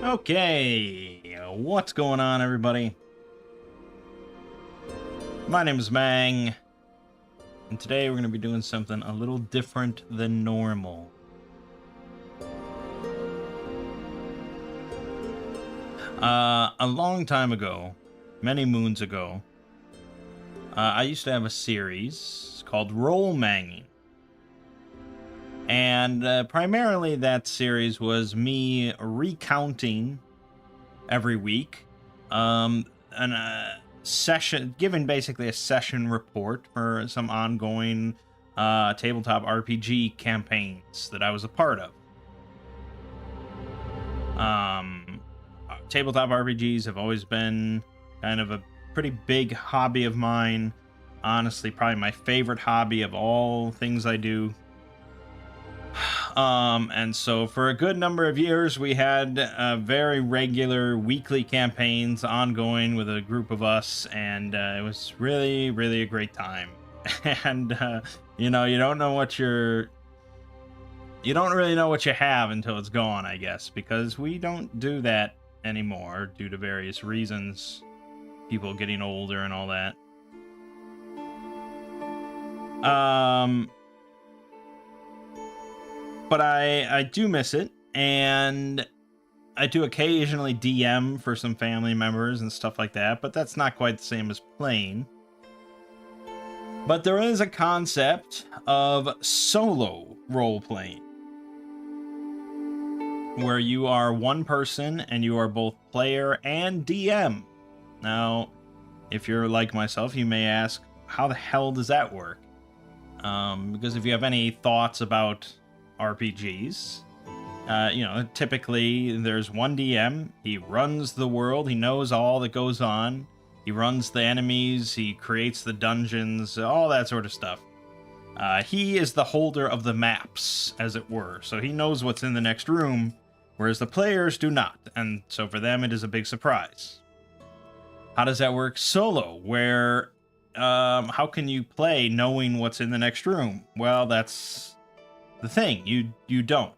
Okay, what's going on, everybody? My name is Mang, and today we're going to be doing something a little different than normal. A long time ago, many moons ago, I used to have a series called Mangging. And primarily that series was me recounting every week session, giving basically a session report for some ongoing tabletop RPG campaigns that I was a part of. Tabletop RPGs have always been kind of a pretty big hobby of mine. Honestly, probably my favorite hobby of all things I do. And so for a good number of years, we had very regular weekly campaigns ongoing with a group of us, and it was really, really a great time. And, you know, you don't really know what you have until it's gone, I guess, because we don't do that anymore due to various reasons, people getting older and all that. But I do miss it, and I do occasionally DM for some family members and stuff like that, but that's not quite the same as playing. But there is a concept of solo role-playing, where you are one person and you are both player and DM. Now, if you're like myself, you may ask, how the hell does that work? Because if you have any thoughts about RPGs, you know, typically there's one DM, he runs the world, he knows all that goes on, he runs the enemies, he creates the dungeons, all that sort of stuff. He is the holder of the maps, as it were, so he knows what's in the next room, whereas the players do not, and so for them it is a big surprise. How does that work solo, where how can you play knowing what's in the next room? Well, that's the thing, you don't.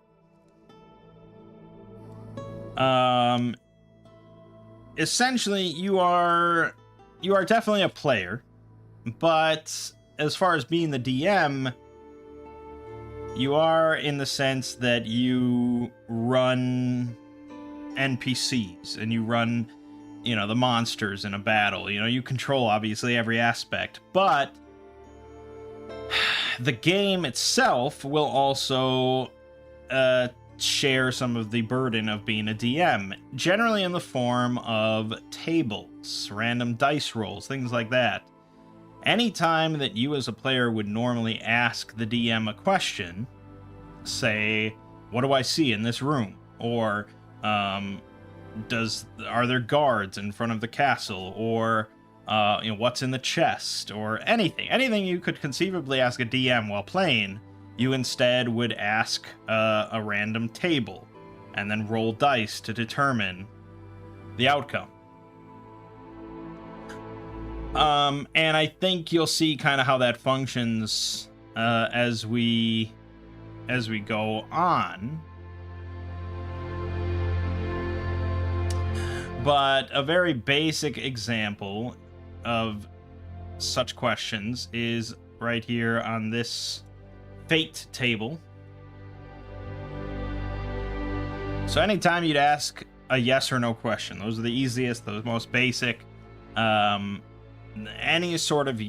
Essentially, you are definitely a player, but as far as being the DM, you are in the sense that you run NPCs and you run, you know, the monsters in a battle. You know, you control obviously every aspect, but the game itself will also share some of the burden of being a DM, generally in the form of tables, random dice rolls, things like that. Anytime that you as a player would normally ask the DM a question, say, what do I see in this room? Or are there guards in front of the castle? Or you know, what's in the chest? Or anything you could conceivably ask a DM while playing, you instead would ask a random table and then roll dice to determine the outcome. And I think you'll see kind of how that functions as we go on. But a very basic example of such questions is right here on this fate table. So anytime you'd ask a yes or no question, those are the easiest, those most basic. Any sort of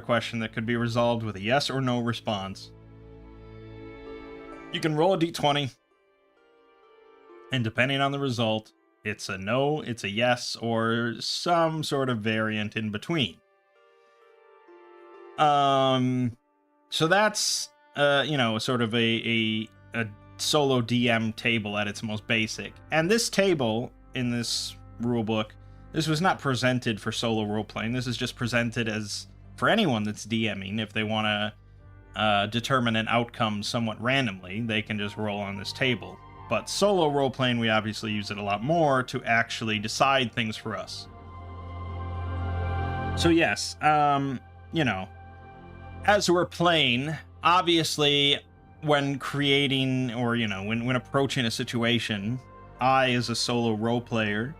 question that could be resolved with a yes or no response. You can roll a d20, and depending on the result, it's a no, it's a yes, or some sort of variant in between. So that's you know, sort of a solo DM table at its most basic. And this table in this rulebook, this was not presented for solo role-playing. This is just presented as for anyone that's DMing. If they want to determine an outcome somewhat randomly, they can just roll on this table. But solo role-playing, we obviously use it a lot more to actually decide things for us. So yes, you know, as we're playing, obviously when creating or, you know, when approaching a situation, I, as a solo role player,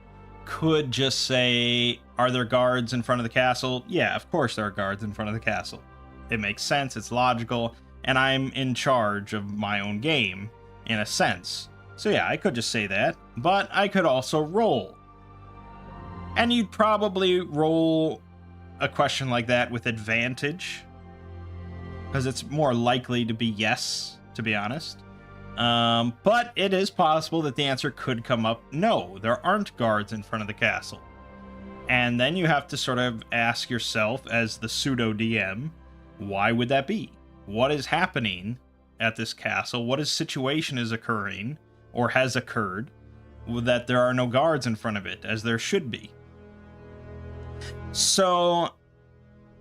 could just say, are there guards in front of the castle? Yeah, of course there are guards in front of the castle. It makes sense, it's logical, and I'm in charge of my own game, in a sense. So yeah, I could just say that, but I could also roll. And you'd probably roll a question like that with advantage, because it's more likely to be yes, to be honest. But it is possible that the answer could come up, no, there aren't guards in front of the castle. And then you have to sort of ask yourself, as the pseudo DM, why would that be? What is happening at this castle? What situation is occurring, or has occurred, that there are no guards in front of it, as there should be? So,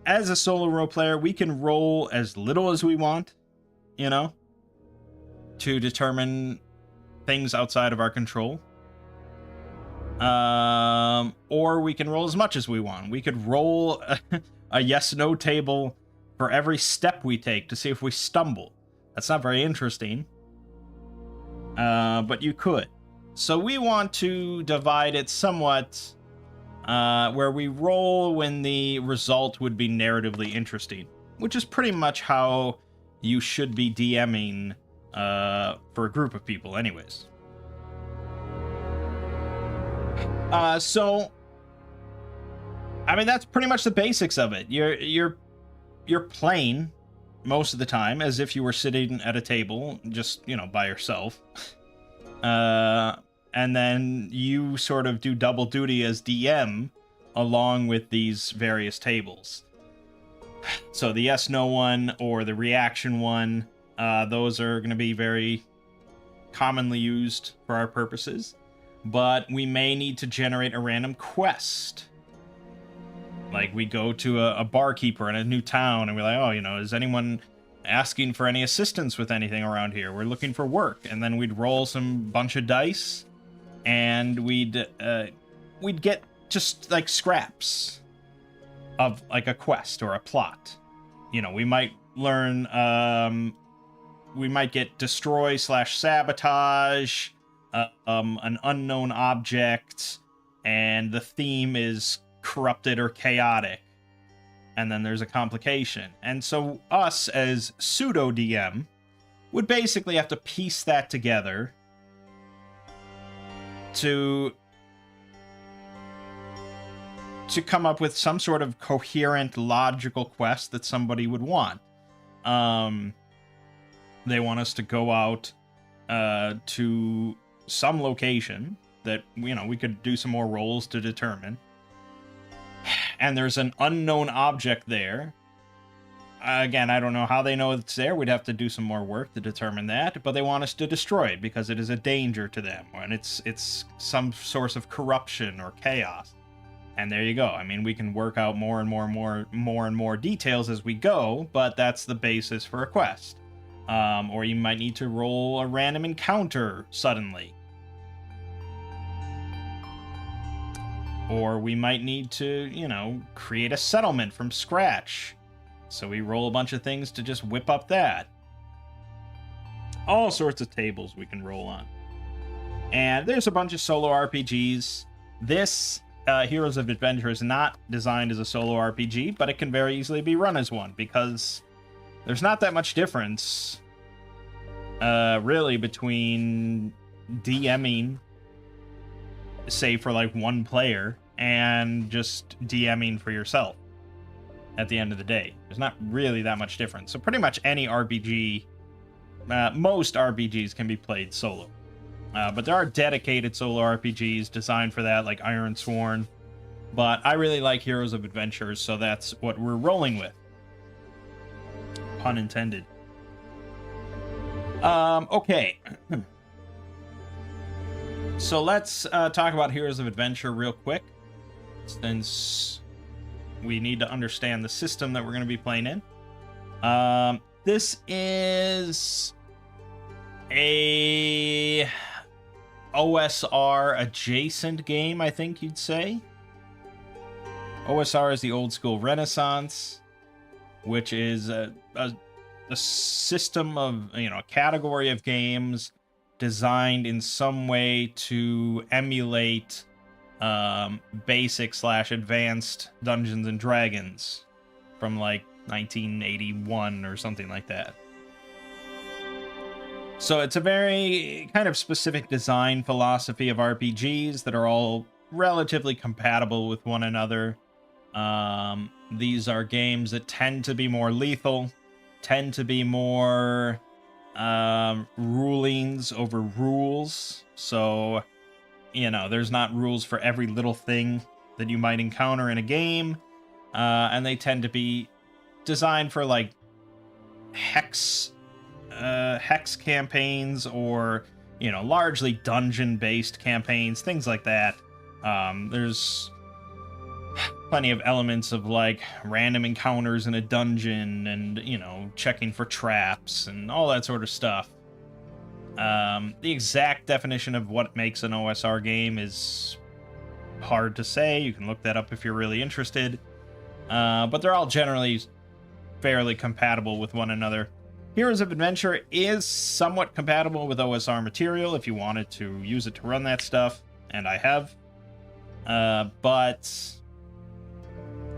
as a solo role player, we can roll as little as we want, you know, to determine things outside of our control. Or we can roll as much as we want. We could roll a yes-no table for every step we take to see if we stumble. That's not very interesting. But you could. So we want to divide it somewhat, where we roll when the result would be narratively interesting, which is pretty much how you should be DMing for a group of people anyways. So I mean, that's pretty much the basics of it. You're playing most of the time as if you were sitting at a table, just, you know, by yourself. And then you sort of do double duty as DM along with these various tables. So the yes/no one or the reaction one, those are going to be very commonly used for our purposes. But we may need to generate a random quest. Like, we go to a barkeeper in a new town, and we're like, oh, you know, is anyone asking for any assistance with anything around here? We're looking for work. And then we'd roll some bunch of dice, and we'd get just, like, scraps of, like, a quest or a plot. You know, we might learn, we might get destroy/sabotage, an unknown object, and the theme is corrupted or chaotic, and then there's a complication. And so us as pseudo DM would basically have to piece that together to come up with some sort of coherent, logical quest that somebody would want. They want us to go out to some location that, you know, we could do some more rolls to determine. And there's an unknown object there. Again, I don't know how they know it's there. We'd have to do some more work to determine that. But they want us to destroy it because it is a danger to them. And it's some source of corruption or chaos. And there you go. I mean, we can work out more and more details as we go. But that's the basis for a quest. Or you might need to roll a random encounter suddenly. Or we might need to, you know, create a settlement from scratch. So we roll a bunch of things to just whip up that. All sorts of tables we can roll on. And there's a bunch of solo RPGs. This Heroes of Adventure is not designed as a solo RPG, but it can very easily be run as one, because there's not that much difference, really, between DMing, say, for like one player, and just DMing for yourself at the end of the day. There's not really that much difference. So pretty much any RPG, most RPGs can be played solo. But there are dedicated solo RPGs designed for that, like Iron Sworn. But I really like Heroes of Adventure, so that's what we're rolling with. Pun intended. Okay. So let's talk about Heroes of Adventure real quick, since we need to understand the system that we're going to be playing in. This is a OSR adjacent game, I think you'd say. OSR is the old school Renaissance, which is a system of, you know, a category of games designed in some way to emulate basic / advanced Dungeons and Dragons from like 1981 or something like that. So it's a very kind of specific design philosophy of RPGs that are all relatively compatible with one another. These are games that tend to be more lethal, tend to be more rulings over rules. So, you know, there's not rules for every little thing that you might encounter in a game. And they tend to be designed for like hex campaigns, or, you know, largely dungeon-based campaigns, things like that. There's plenty of elements of like random encounters in a dungeon and, you know, checking for traps and all that sort of stuff. The exact definition of what makes an OSR game is hard to say. You can look that up if you're really interested. But they're all generally fairly compatible with one another. Heroes of Adventure is somewhat compatible with OSR material if you wanted to use it to run that stuff, and I have. But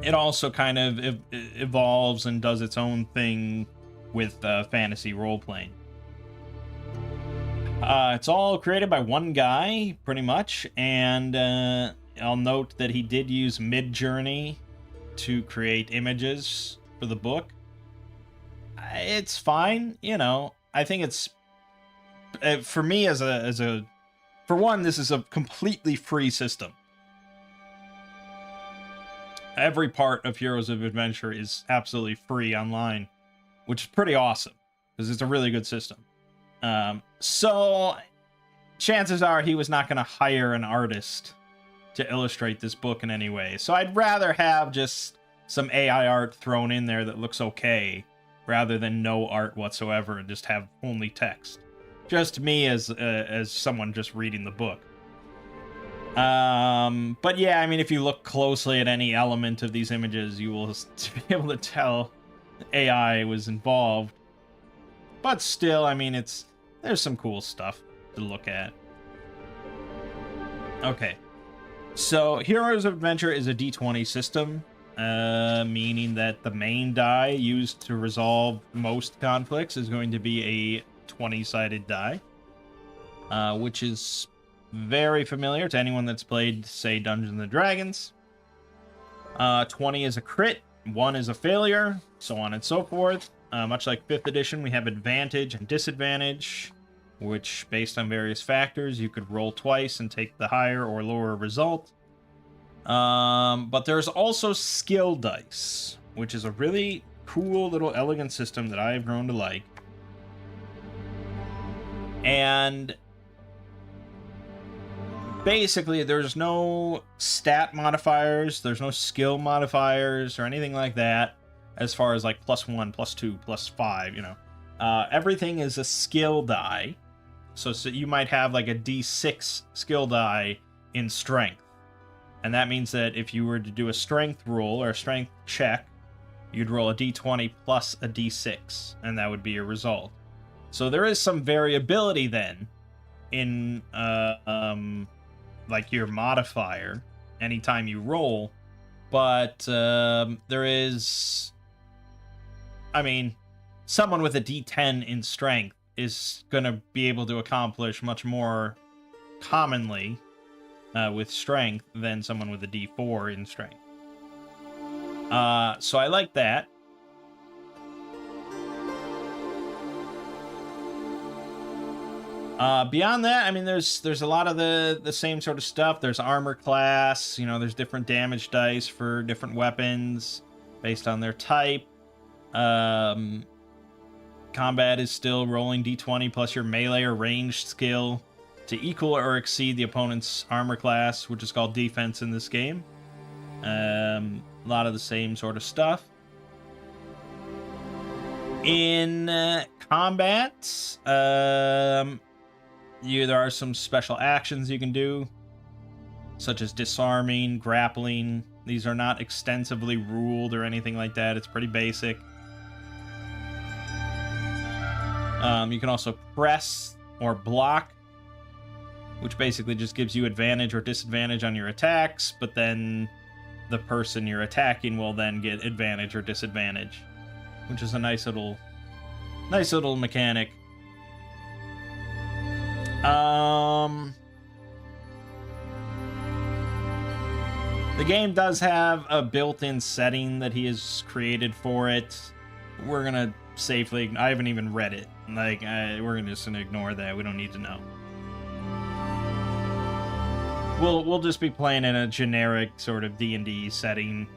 it also kind of evolves and does its own thing with fantasy role-playing. It's all created by one guy, pretty much, and I'll note that he did use Midjourney to create images for the book. It's fine, you know. I think it's for me for one, this is a completely free system. Every part of Heroes of Adventure is absolutely free online, which is pretty awesome because it's a really good system. So chances are he was not going to hire an artist to illustrate this book in any way. So I'd rather have just some AI art thrown in there that looks okay, rather than no art whatsoever and just have only text. Just me as someone just reading the book. But yeah, I mean, if you look closely at any element of these images, you will be able to tell AI was involved. But still, I mean, there's some cool stuff to look at. Okay, so Heroes of Adventure is a D20 system. Meaning that the main die used to resolve most conflicts is going to be a 20-sided die, which is very familiar to anyone that's played, say, Dungeons and Dragons. 20 is a crit, 1 is a failure, so on and so forth. Much like 5th edition, we have advantage and disadvantage, which, based on various factors, you could roll twice and take the higher or lower result. But there's also skill dice, which is a really cool little elegant system that I have grown to like. And basically, there's no stat modifiers, there's no skill modifiers or anything like that, as far as like +1, +2, +5, you know. Everything is a skill die. So you might have like a D6 skill die in strength. And that means that if you were to do a strength roll or a strength check, you'd roll a d20 plus a d6, and that would be your result. So there is some variability then in like your modifier anytime you roll, but there is, I mean, someone with a d10 in strength is going to be able to accomplish much more commonly with strength than someone with a D4 in strength. So I like that. Beyond that, I mean, there's a lot of the same sort of stuff. There's armor class, you know, there's different damage dice for different weapons based on their type. Combat is still rolling D20 plus your melee or ranged skill to equal or exceed the opponent's armor class, which is called defense in this game. A lot of the same sort of stuff. In combat, there are some special actions you can do, such as disarming, grappling. These are not extensively ruled or anything like that. It's pretty basic. You can also press or block, which basically just gives you advantage or disadvantage on your attacks, but then the person you're attacking will then get advantage or disadvantage, which is a nice little mechanic. The game does have a built-in setting that he has created for it. We're gonna safely, I haven't even read it. Like, we're just gonna ignore that. We don't need to know. We'll just be playing in a generic sort of D&D setting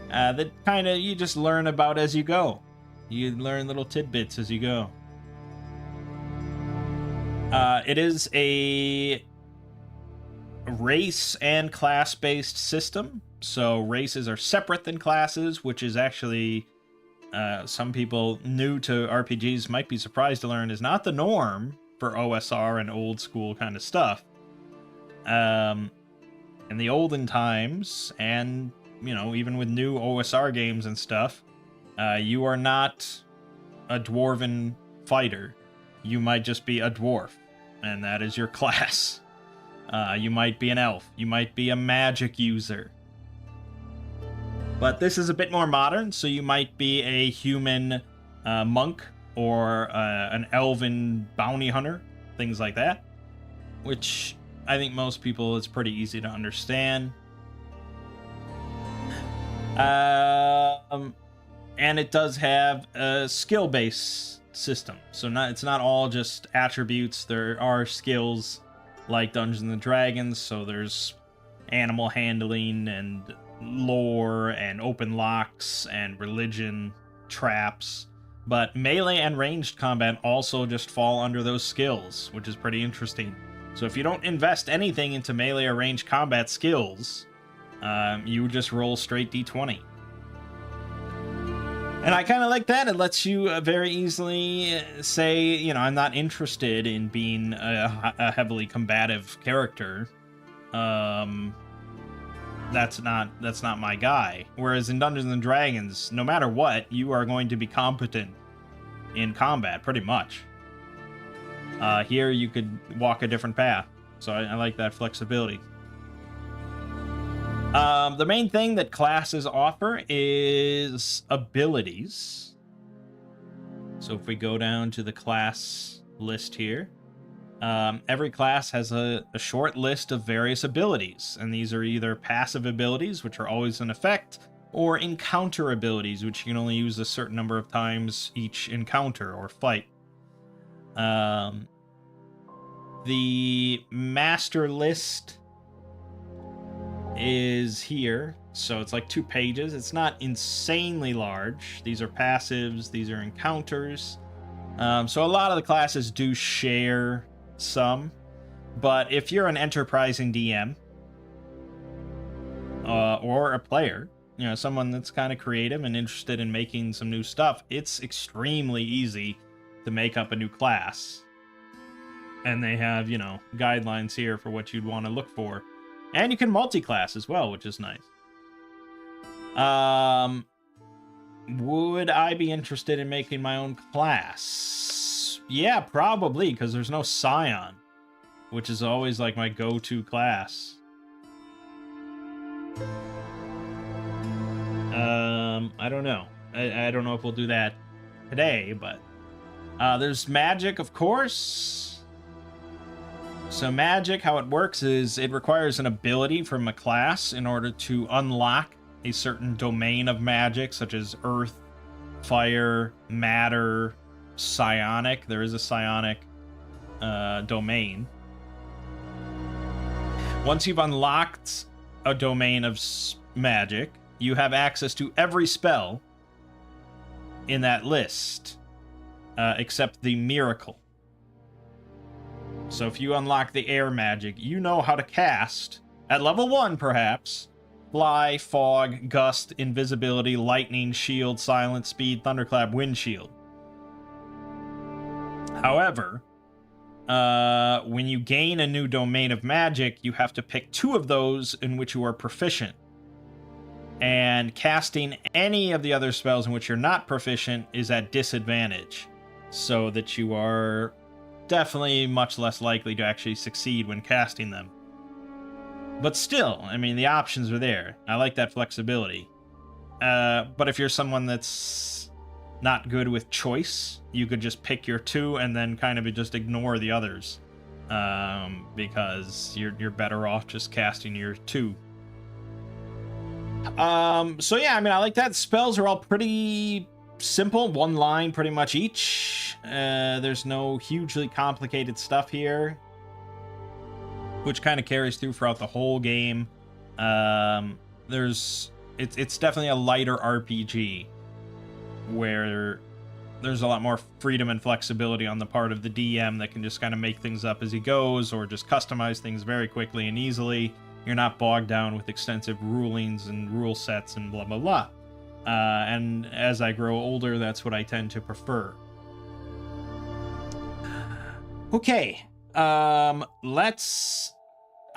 that kind of you just learn about as you go. You learn little tidbits as you go. It is a race and class-based system. So races are separate than classes, which is actually some people new to RPGs might be surprised to learn is not the norm for OSR and old school kind of stuff. In the olden times, and even with new OSR games and stuff, you are not a dwarven fighter. You might just be a dwarf, and that is your class. You might be an elf. You might be a magic user. But this is a bit more modern, so you might be a human monk or an elven bounty hunter, things like that, which I think most people it's pretty easy to understand. And it does have a skill-based system, so it's not all just attributes. There are skills like Dungeons and Dragons, so there's animal handling and lore and open locks and religion traps, but melee and ranged combat also just fall under those skills, which is pretty interesting. So if you don't invest anything into melee or ranged combat skills, you just roll straight d20. And I kind of like that. It lets you very easily say, I'm not interested in being a heavily combative character. That's not my guy. Whereas in Dungeons and Dragons, no matter what, you are going to be competent in combat, pretty much. Here, you could walk a different path. So I like that flexibility. The main thing that classes offer is abilities. So if we go down to the class list here, every class has a short list of various abilities, and these are either passive abilities, which are always in effect, or encounter abilities, which you can only use a certain number of times each encounter or fight. The master list is here, so it's like 2 pages. It's not insanely large. These are passives, these are encounters. So a lot of the classes do share some, but if you're an enterprising DM or a player, someone that's kind of creative and interested in making some new stuff, it's extremely easy to make up a new class. And they have, guidelines here for what you'd want to look for. And you can multi-class as well, which is nice. Would I be interested in making my own class? Yeah, probably, because there's no Scion, which is always like my go-to class. I don't know. I don't know if we'll do that today, but there's magic, of course. So magic, how it works is it requires an ability from a class in order to unlock a certain domain of magic, such as earth, fire, matter, psionic. There is a psionic domain. Once you've unlocked a domain of magic, you have access to every spell in that list, except the miracle. So if you unlock the air magic, you know how to cast, at level 1 perhaps, fly, fog, gust, invisibility, lightning, shield, silent, speed, thunderclap, wind shield. However, when you gain a new domain of magic, you have to pick 2 of those in which you are proficient. And casting any of the other spells in which you're not proficient is at disadvantage, so that you are definitely much less likely to actually succeed when casting them. But still, I mean, the options are there. I like that flexibility. But if you're someone that's not good with choice, you could just pick your 2 and then kind of just ignore the others. Because you're better off just casting your 2. So yeah, I mean, I like that. Spells are all pretty simple, 1 line pretty much each. There's no hugely complicated stuff here, which kind of carries through throughout the whole game. It's definitely a lighter RPG where there's a lot more freedom and flexibility on the part of the DM that can just kind of make things up as he goes, or just customize things very quickly and easily. You're not bogged down with extensive rulings and rule sets and blah, blah, blah. And as I grow older, that's what I tend to prefer. Okay. I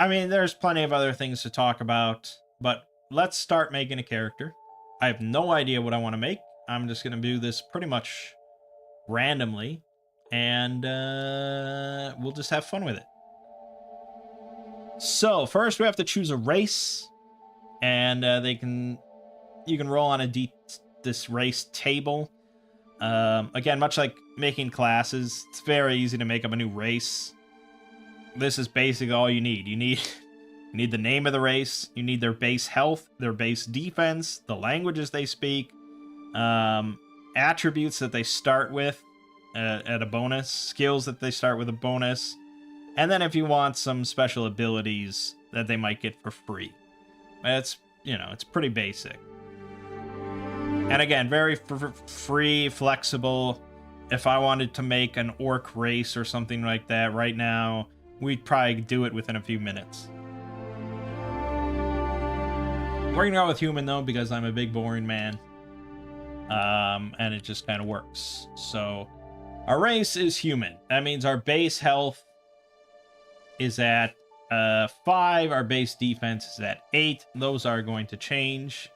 mean, there's plenty of other things to talk about, but let's start making a character. I have no idea what I want to make. I'm just going to do this pretty much randomly, and we'll just have fun with it. So first we have to choose a race, and you can roll on this race table. Again, much like making classes, it's very easy to make up a new race. This is basically all you need. You need the name of the race, you need their base health, their base defense, the languages they speak, attributes that they start with at a bonus, skills that they start with a bonus, and then if you want some special abilities that they might get for free. It's pretty basic. And again, very free, flexible. If I wanted to make an orc race or something like that right now, we'd probably do it within a few minutes. We're gonna go with human though, because I'm a big boring man. And it just kind of works. So our race is human. That means our base health is at 5. Our base defense is at 8. Those are going to change.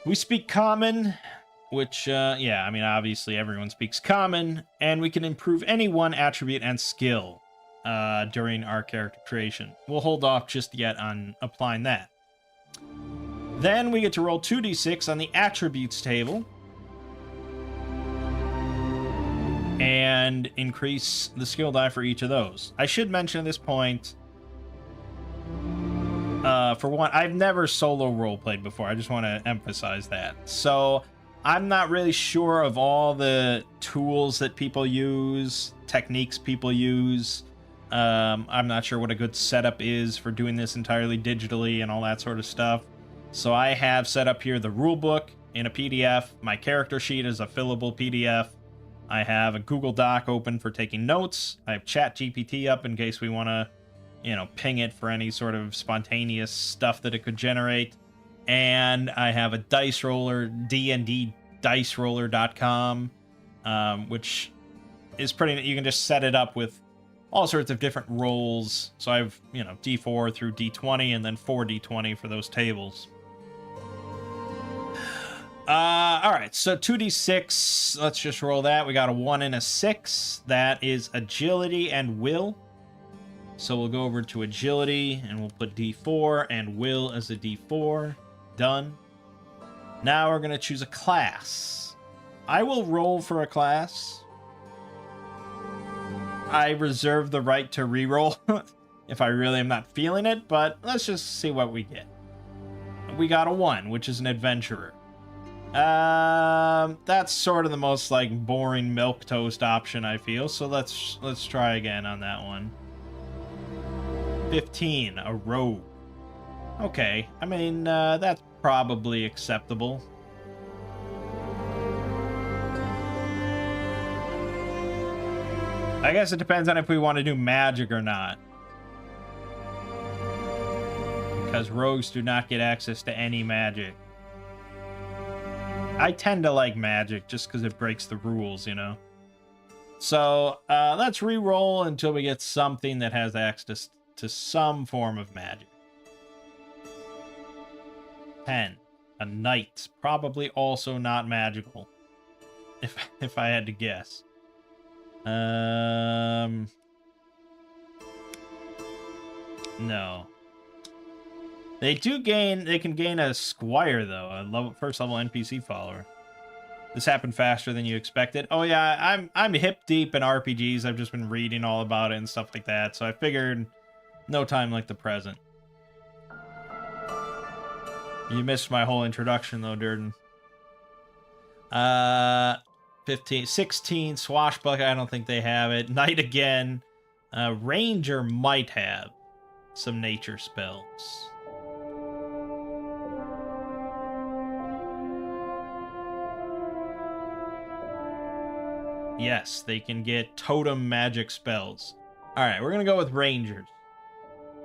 We speak common, which, yeah, I mean, obviously everyone speaks common, and we can improve any one attribute and skill during our character creation. We'll hold off just yet on applying that. Then we get to roll 2d6 on the attributes table and increase the skill die for each of those. I should mention at this point, for one, I've never solo roleplayed before. I just want to emphasize that. So I'm not really sure of all the tools that people use, techniques people use. I'm not sure what a good setup is for doing this entirely digitally and all that sort of stuff. So I have set up here the rulebook in a PDF. My character sheet is a fillable PDF. I have a Google Doc open for taking notes. I have ChatGPT up in case we want to, ping it for any sort of spontaneous stuff that it could generate. And I have a dice roller, dnddiceroller.com, which is pretty, you can just set it up with all sorts of different rolls. So I have, D4 through D20 and then 4D20 for those tables. All right, so 2d6, let's just roll that. We got a 1 and a 6. That is agility and will. So we'll go over to agility, and we'll put d4 and will as a d4. Done. Now we're going to choose a class. I will roll for a class. I reserve the right to reroll if I really am not feeling it, but let's just see what we get. We got a 1, which is an adventurer. That's sort of the most boring milquetoast option, I feel. So let's try again on that one. 15, a rogue. Okay, I mean, that's probably acceptable. I guess it depends on if we want to do magic or not. Because rogues do not get access to any magic. I tend to like magic just because it breaks the rules, So, let's re-roll until we get something that has access to some form of magic. 10. A knight. Probably also not magical. If I had to guess. No. They can gain a squire, though, a first level NPC follower. This happened faster than you expected. Oh yeah, I'm hip deep in RPGs. I've just been reading all about it and stuff like that, so I figured no time like the present. You missed my whole introduction, though, Durden. 15, 16, Swashbuckler, I don't think they have it. Knight again. Ranger might have some nature spells. Yes, they can get totem magic spells. Alright, we're gonna go with Rangers.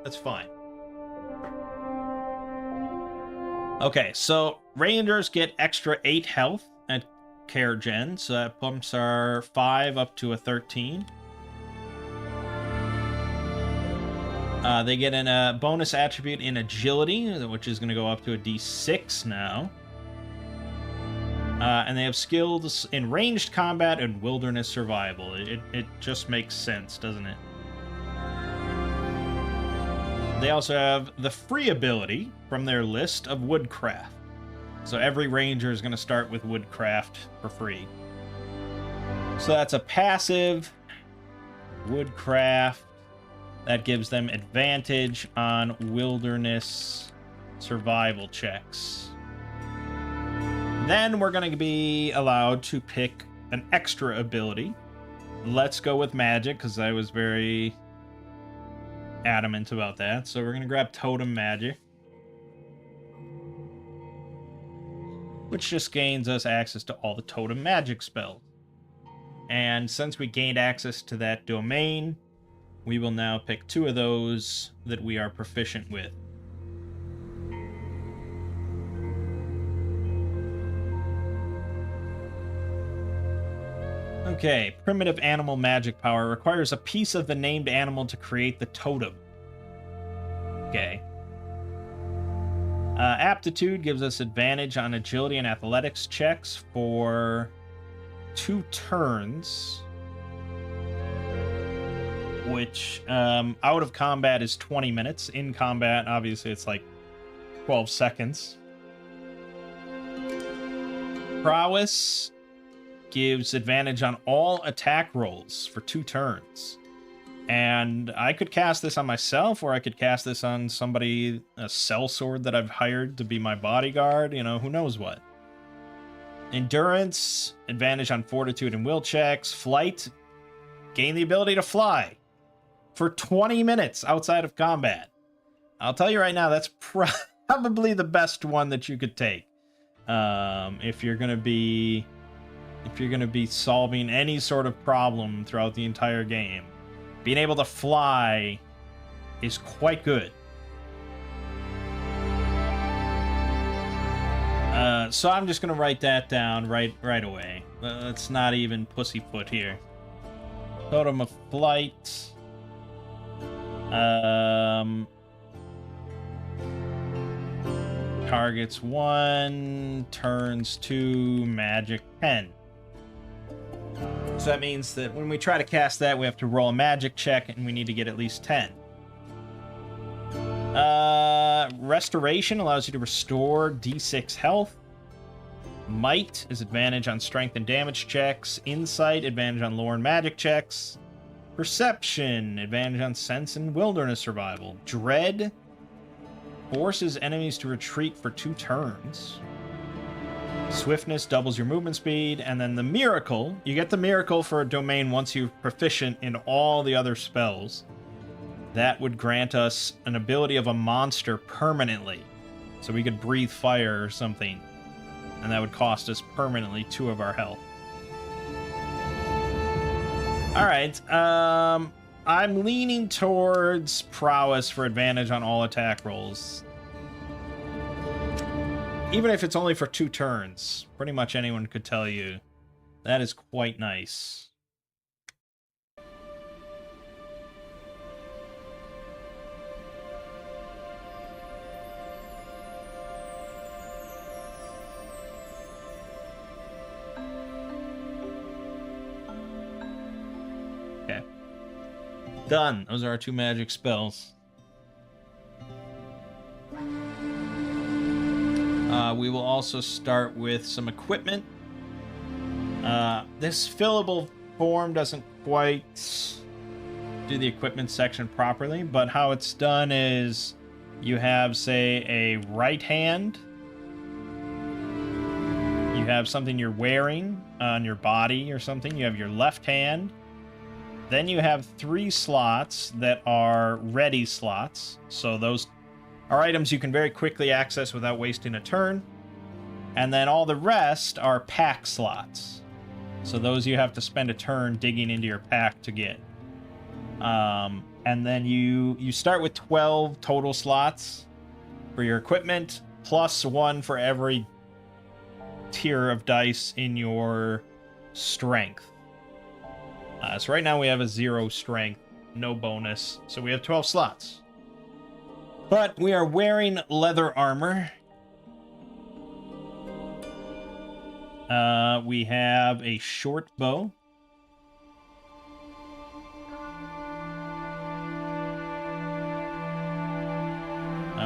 That's fine. Okay, so Rangers get extra 8 health at Care Gen, so that bumps our 5 up to a 13. They get a bonus attribute in Agility, which is going to go up to a D6 now. And they have skills in ranged combat and wilderness survival. It just makes sense, doesn't it? They also have the free ability from their list of woodcraft. So every ranger is going to start with woodcraft for free. So that's a passive woodcraft that gives them advantage on wilderness survival checks. Then we're going to be allowed to pick an extra ability. Let's go with magic, because I was very adamant about that. So we're going to grab Totem Magic, which just gains us access to all the Totem Magic spells. And since we gained access to that domain, we will now pick 2 of those that we are proficient with. Okay, primitive animal magic power requires a piece of the named animal to create the totem. Okay. Aptitude gives us advantage on agility and athletics checks for 2 turns, which out of combat is 20 minutes. In combat, obviously, it's like 12 seconds. Prowess gives advantage on all attack rolls for 2 turns. And I could cast this on myself, or I could cast this on somebody, a sellsword that I've hired to be my bodyguard, you know, who knows what. Endurance, advantage on fortitude and will checks. Flight, gain the ability to fly for 20 minutes outside of combat. I'll tell you right now, that's probably the best one that you could take. If you're gonna be solving any sort of problem throughout the entire game, being able to fly is quite good. So I'm just gonna write that down right away. Let's not even pussyfoot here. Totem of Flight. Targets 1, turns 2, magic 10. So that means that when we try to cast that, we have to roll a magic check, and we need to get at least 10. Restoration allows you to restore D6 health. Might is advantage on strength and damage checks. Insight, advantage on lore and magic checks. Perception, advantage on sense and wilderness survival. Dread forces enemies to retreat for 2 turns. Swiftness doubles your movement speed. And then the Miracle, you get the Miracle for a domain once you're proficient in all the other spells. That would grant us an ability of a monster permanently. So we could breathe fire or something. And that would cost us permanently 2 of our health. Alright, I'm leaning towards Prowess for advantage on all attack rolls. Even if it's only for 2 turns, pretty much anyone could tell you that is quite nice. Done. Those are our 2 magic spells. We will also start with some equipment. This fillable form doesn't quite do the equipment section properly, but how it's done is you have, say, a right hand. You have something you're wearing on your body or something. You have your left hand. Then you have 3 slots that are ready slots. So those are items you can very quickly access without wasting a turn. And then all the rest are pack slots. So those you have to spend a turn digging into your pack to get. And then you start with 12 total slots for your equipment, plus 1 for every tier of dice in your strength. So right now we have a 0 strength, no bonus. So we have 12 slots. But we are wearing leather armor. We have a short bow.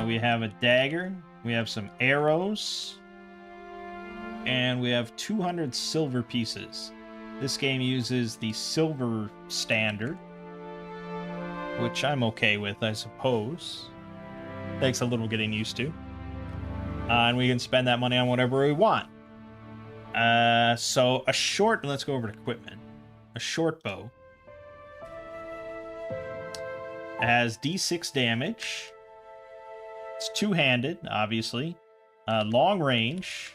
We have a dagger. We have some arrows. And we have 200 silver pieces. This game uses the silver standard, which I'm okay with, I suppose. Takes a little getting used to. And we can spend that money on whatever we want. So a short, let's go over to equipment. A short bow has D6 damage. It's 2-handed, obviously. Long range.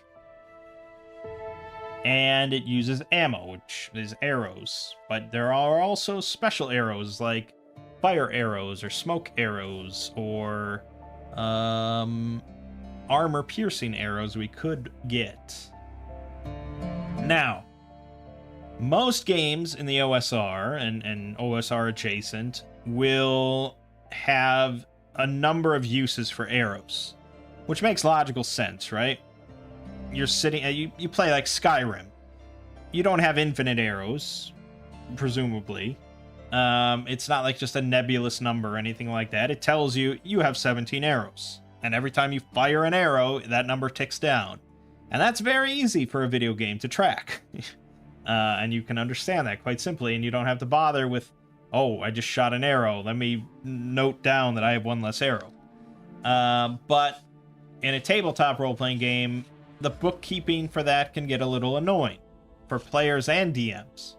And it uses ammo, which is arrows. But there are also special arrows, like fire arrows or smoke arrows or armor-piercing arrows we could get. Now, most games in the OSR and OSR adjacent will have a number of uses for arrows, which makes logical sense, right? You're sitting, you play like Skyrim. You don't have infinite arrows, presumably. It's not like just a nebulous number or anything like that. It tells you you have 17 arrows. And every time you fire an arrow, that number ticks down. And that's very easy for a video game to track. And you can understand that quite simply, and you don't have to bother with, oh, I just shot an arrow. Let me note down that I have 1 less arrow. But in a tabletop role-playing game, the bookkeeping for that can get a little annoying for players and DMs.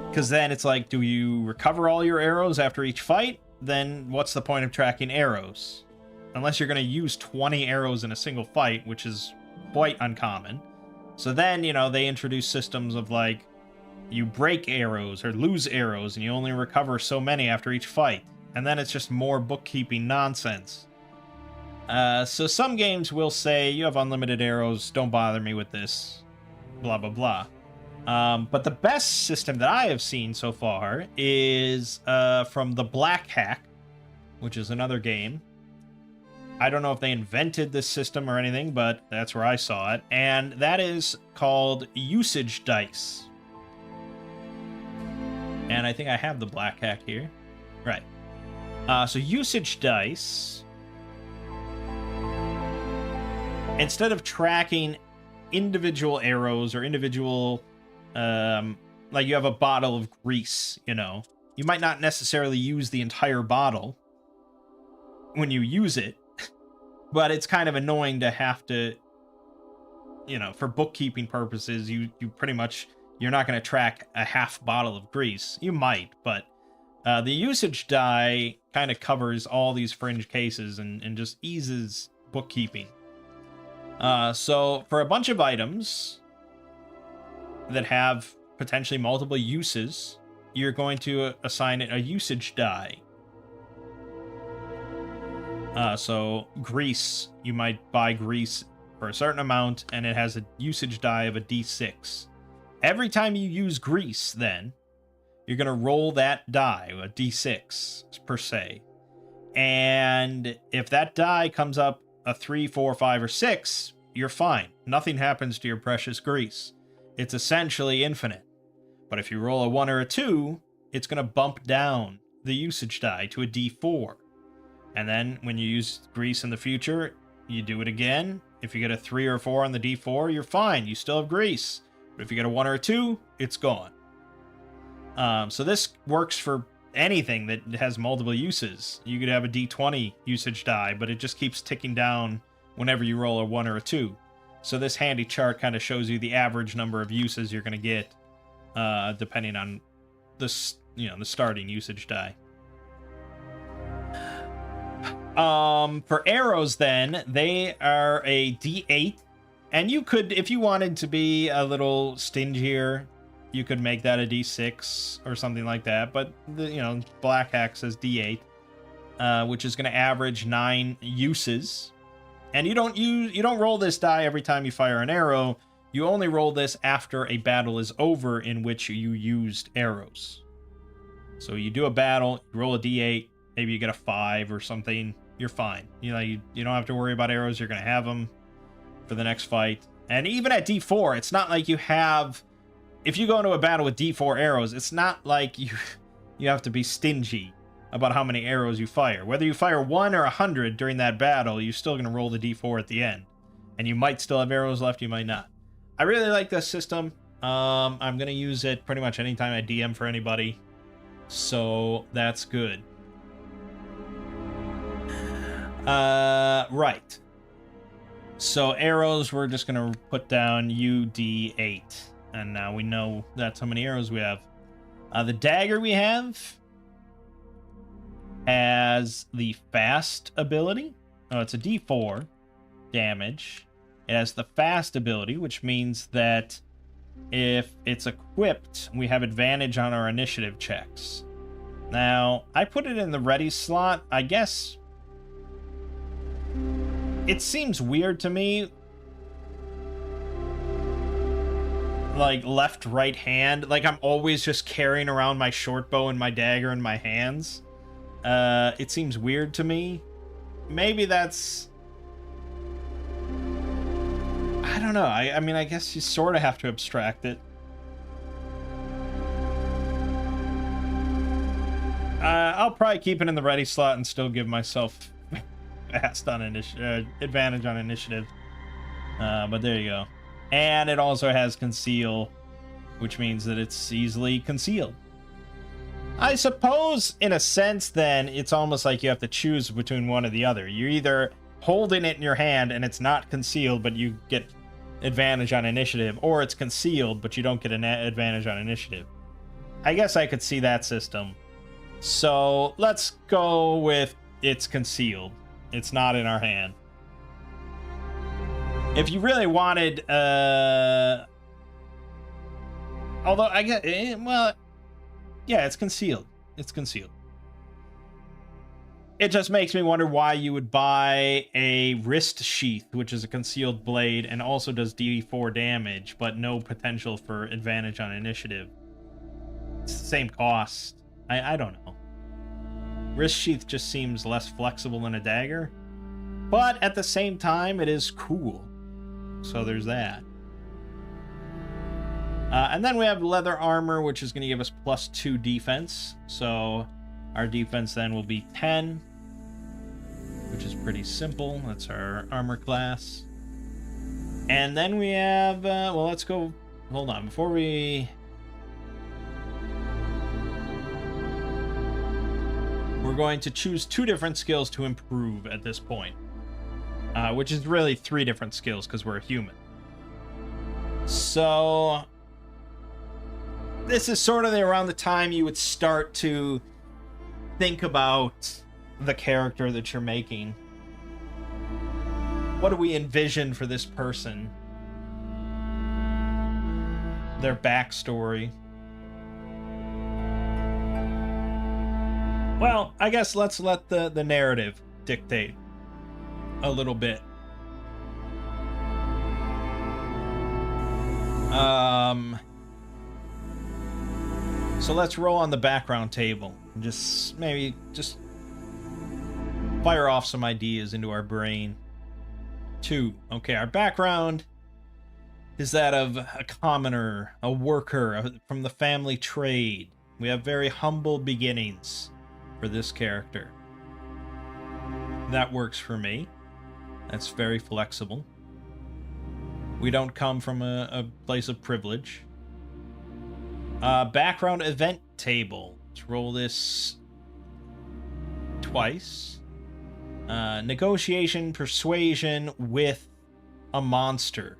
Because then it's like, do you recover all your arrows after each fight? Then what's the point of tracking arrows? Unless you're going to use 20 arrows in a single fight, which is quite uncommon. So then, you know, they introduce systems of like, you break arrows or lose arrows and you only recover so many after each fight. And then it's just more bookkeeping nonsense. So some games will say, you have unlimited arrows, don't bother me with this, blah, blah, blah. But the best system that I have seen so far is from the Black Hack, which is another game. I don't know if they invented this system or anything, but that's where I saw it. And that is called Usage Dice. And I think I have the Black Hack here. Right. So Usage Dice, instead of tracking individual arrows or individual, like you have a bottle of grease, you know, you might not necessarily use the entire bottle when you use it, but it's kind of annoying to have to, you know, for bookkeeping purposes, you pretty much, you're not going to track a half bottle of grease. You might, but the usage die kind of covers all these fringe cases and just eases bookkeeping. So for a bunch of items that have potentially multiple uses, you're going to assign it a usage die. So grease, you might buy grease for a certain amount, and it has a usage die of a D6. Every time you use grease, then, you're going to roll that die, a D6, per se. And if that die comes up a 3, 4, 5, or 6, you're fine. Nothing happens to your precious grease. It's essentially infinite. But if you roll a 1 or a 2, it's going to bump down the usage die to a D4. And then when you use grease in the future, you do it again. If you get a 3 or 4 on the D4, you're fine. You still have grease. But if you get a 1 or a 2, it's gone. So this works for anything that has multiple uses. You could have a D20 usage die, but it just keeps ticking down whenever you roll a 1 or a 2. So this handy chart kind of shows you the average number of uses you're going to get, depending on the starting usage die. For arrows, then, they are a D8, and you could, if you wanted to be a little stingier, you could make that a D6 or something like that. But Black Hack says D8, which is going to average 9 uses. And you don't roll this die every time you fire an arrow. You only roll this after a battle is over in which you used arrows. So you do a battle, you roll a D8, maybe you get a 5 or something. You're fine. You don't have to worry about arrows. You're going to have them for the next fight. And even at D4, it's not like you have... If you go into a battle with D4 arrows, it's not like you have to be stingy about how many arrows you fire. Whether you fire 1 or 100 during that battle, you're still going to roll the D4 at the end. And you might still have arrows left, you might not. I really like this system. I'm going to use it pretty much anytime I DM for anybody. So that's good. Right. So arrows, we're just going to put down UD8. And now we know that's how many arrows we have. The dagger we have has the fast ability. Oh, it's a D4 damage. It has the fast ability, which means that if it's equipped, we have advantage on our initiative checks. Now, I put it in the ready slot. I guess it seems weird to me. Like left, right hand. Like I'm always just carrying around my short bow and my dagger in my hands. It seems weird to me. Maybe that's... I don't know. I mean, I guess you sort of have to abstract it. I'll probably keep it in the ready slot and still give myself fast on advantage on initiative. But there you go. And it also has conceal, which means that it's easily concealed. I suppose, in a sense, then, it's almost like you have to choose between one or the other. You're either holding it in your hand and it's not concealed, but you get advantage on initiative, or it's concealed, but you don't get an advantage on initiative. I guess I could see that system. So let's go with it's concealed. It's not in our hand. If you really wanted, although I guess, well, yeah, it's concealed. It's concealed. It just makes me wonder why you would buy a wrist sheath, which is a concealed blade and also does D4 damage, but no potential for advantage on initiative. It's the same cost. I don't know. Wrist sheath just seems less flexible than a dagger, but at the same time, it is cool. So there's that. And then we have leather armor, which is going to give us +2 defense. So our defense then will be 10, which is pretty simple. That's our armor class. And then we have, well, let's go, hold on, before we... We're going to choose 2 different skills to improve at this point. Which is really 3 different skills because we're a human. So this is sort of around the time you would start to think about the character that you're making. What do we envision for this person? Their backstory. Well, I guess let's let the narrative dictate a little bit. So let's roll on the background table and just fire off some ideas into our brain. 2. Okay, our background is that of a commoner, a worker from the family trade. We have very humble beginnings for this character. That works for me. That's very flexible. We don't come from a place of privilege. Background event table. Let's roll this twice. Negotiation, persuasion with a monster.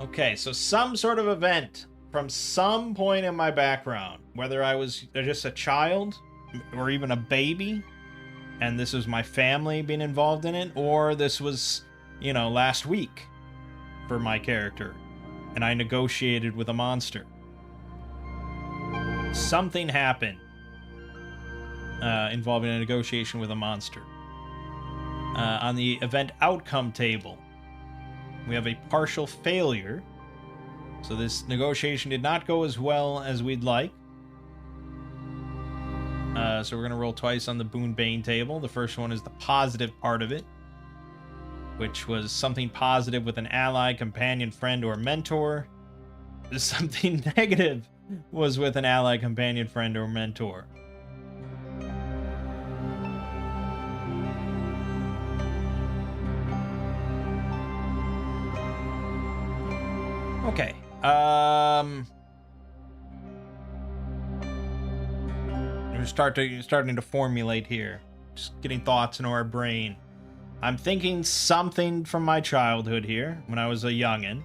Okay, so some sort of event from some point in my background, whether I was just a child or even a baby, and this was my family being involved in it, or this was, you know, last week for my character, and I negotiated with a monster. Something happened involving a negotiation with a monster. On the event outcome table, we have a partial failure. So this negotiation did not go as well as we'd like. So we're going to roll twice on the Boon Bane table. The first one is the positive part of it, which was something positive with an ally, companion, friend, or mentor. Something negative was with an ally, companion, friend, or mentor. Okay. We're starting to formulate here. Just getting thoughts into our brain. I'm thinking something from my childhood here, when I was a youngin'.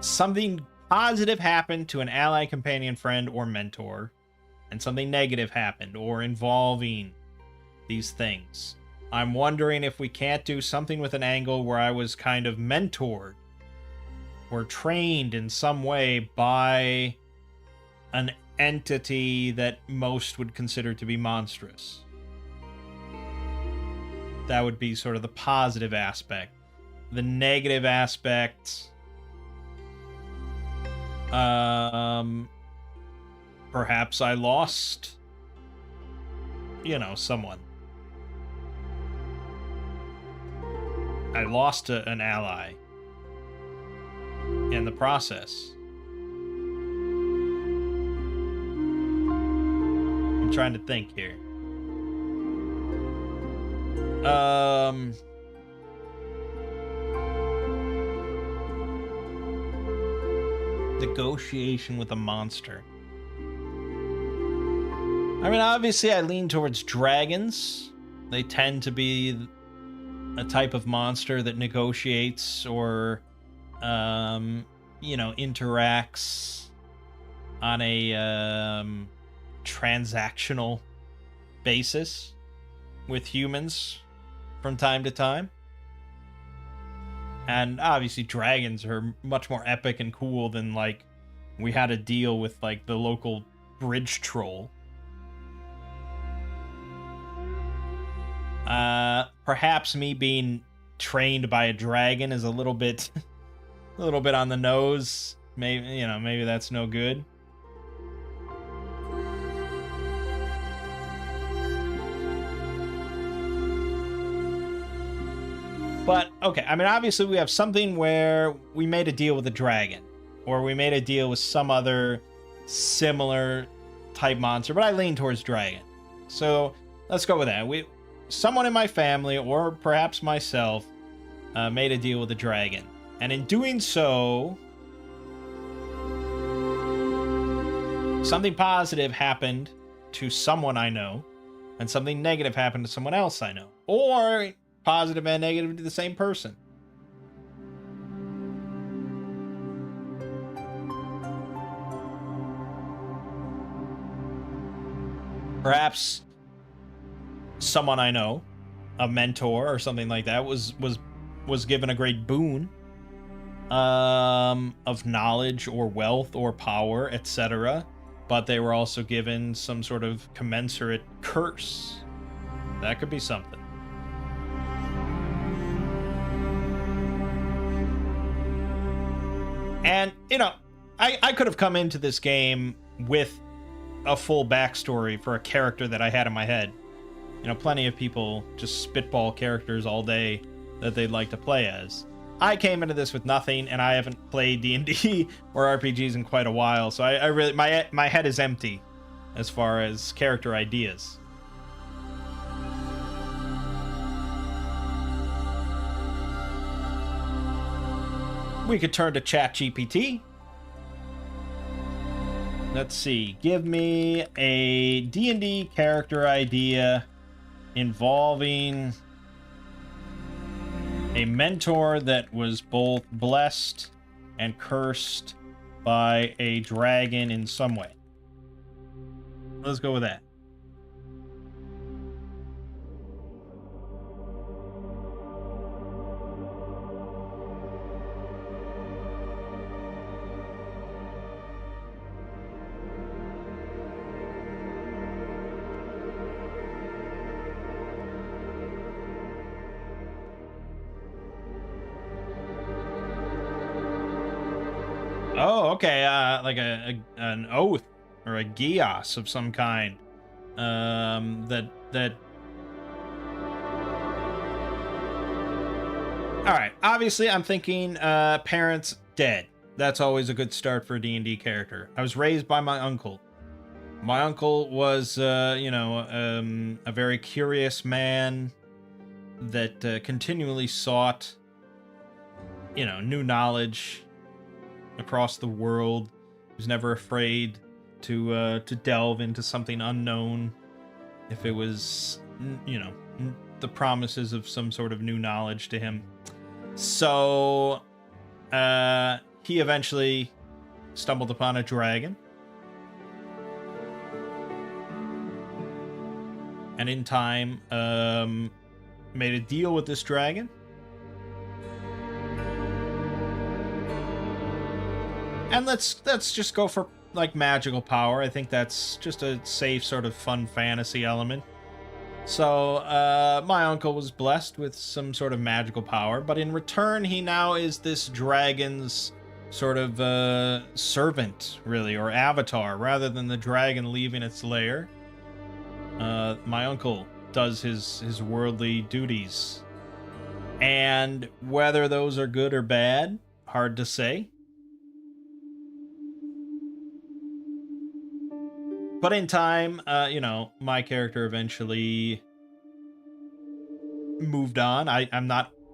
Something positive happened to an ally, companion, friend, or mentor, and something negative happened, or involving these things. I'm wondering if we can't do something with an angle where I was kind of mentored or trained in some way by an entity that most would consider to be monstrous. That would be sort of the positive aspect. The negative aspect, perhaps I lost, you know, someone. I lost an ally in the process. I'm trying to think here. Negotiation with a monster. I mean, obviously I lean towards dragons. They tend to be a type of monster that negotiates or, you know, interacts on a transactional basis with humans from time to time. And obviously dragons are much more epic and cool than, like, we had to deal with, like, the local bridge troll. Perhaps me being trained by a dragon is a little bit on the nose. Maybe, you know, maybe that's no good. But, okay, I mean, obviously we have something where we made a deal with a dragon, or we made a deal with some other similar type monster, but I lean towards dragon. So, let's go with that. Someone in my family, or perhaps myself, made a deal with a dragon. And in doing so, something positive happened to someone I know, and something negative happened to someone else I know. Or positive and negative to the same person. Perhaps someone I know, a mentor or something like that, was given a great boon of knowledge or wealth or power, etc. But they were also given some sort of commensurate curse. That could be something. And, you know, I could have come into this game with a full backstory for a character that I had in my head. You know, plenty of people just spitball characters all day that they'd like to play as. I came into this with nothing, and I haven't played D&D or RPGs in quite a while, so I really my head is empty as far as character ideas. We could turn to ChatGPT. Let's see. Give me a D&D character idea involving a mentor that was both blessed and cursed by a dragon in some way. Let's go with that. Oh, okay. Like an oath or a gios of some kind. That. All right. Obviously, I'm thinking parents dead. That's always a good start for a D&D character. I was raised by my uncle. My uncle was, a very curious man that continually sought, new knowledge across the world. He was never afraid to delve into something unknown if it was, the promises of some sort of new knowledge to him. So, he eventually stumbled upon a dragon. And in time, made a deal with this dragon. And let's just go for, like, magical power. I think that's just a safe sort of fun fantasy element. So, my uncle was blessed with some sort of magical power, but in return, he now is this dragon's sort of servant, really, or avatar, rather than the dragon leaving its lair. My uncle does his worldly duties. And whether those are good or bad, hard to say. But in time, my character eventually moved on. I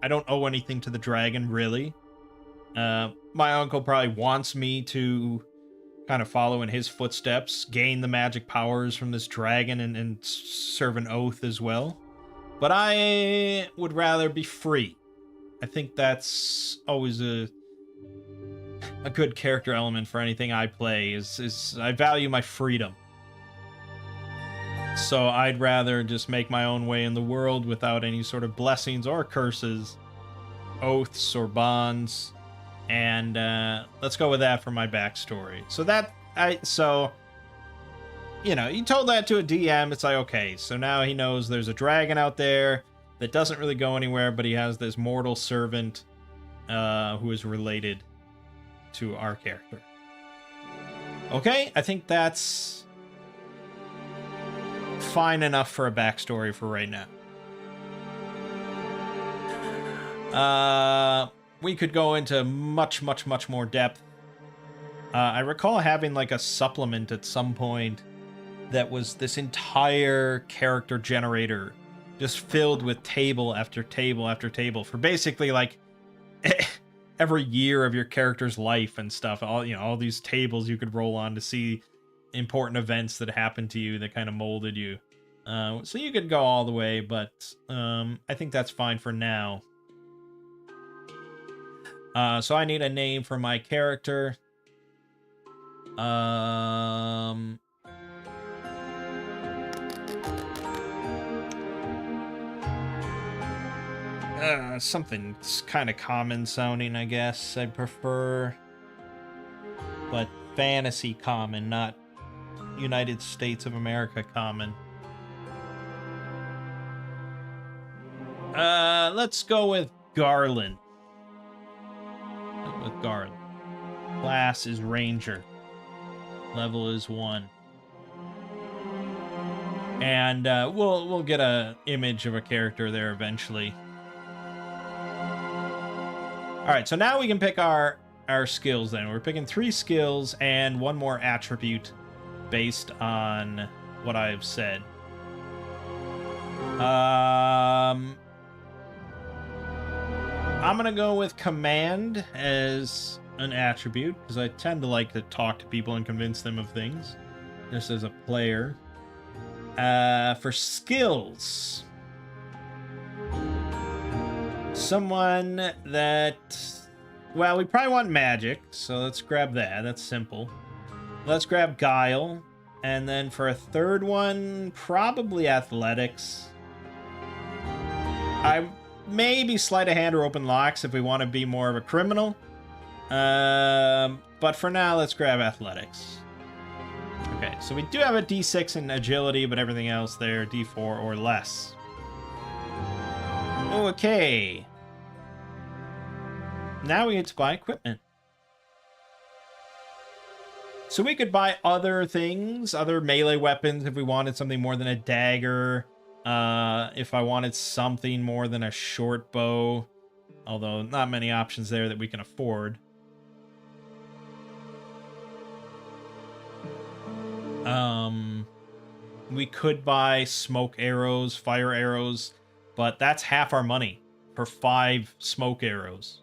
don't owe anything to the dragon, really. My uncle probably wants me to kind of follow in his footsteps, gain the magic powers from this dragon, and serve an oath as well. But I would rather be free. I think that's always a good character element for anything I play, is I value my freedom. So I'd rather just make my own way in the world without any sort of blessings or curses, oaths or bonds. And let's go with that for my backstory. So you told that to a DM, it's like, okay, so now he knows there's a dragon out there that doesn't really go anywhere, but he has this mortal servant who is related to our character. Okay, I think that's fine enough for a backstory for right now. We could go into much, much, much more depth. I recall having like a supplement at some point that was this entire character generator just filled with table after table after table for basically like every year of your character's life and stuff. All these tables you could roll on to see important events that happened to you that kind of molded you. So you could go all the way, but I think that's fine for now. So I need a name for my character. Something kind of common sounding, I guess. I'd prefer, but fantasy common, not United States of America common. Let's go with Garland. With Garland. Class is Ranger. Level is 1. And we'll get a image of a character there eventually. All right, so now we can pick our skills then. We're picking 3 skills and 1 more attribute based on what I've said. I'm going to go with command as an attribute because I tend to like to talk to people and convince them of things. Just as a player. For skills, someone that, well, we probably want magic, so let's grab that. That's simple. Let's grab guile, and then for a third one, probably athletics. I maybe sleight of hand or open locks if we want to be more of a criminal. But for now, let's grab athletics. Okay, so we do have a D6 in agility, but everything else there, D4 or less. Okay. Now we get to buy equipment. So we could buy other things, other melee weapons if we wanted something more than a dagger. If I wanted something more than a short bow. Although not many options there that we can afford. We could buy smoke arrows, fire arrows, but that's half our money for 5 smoke arrows.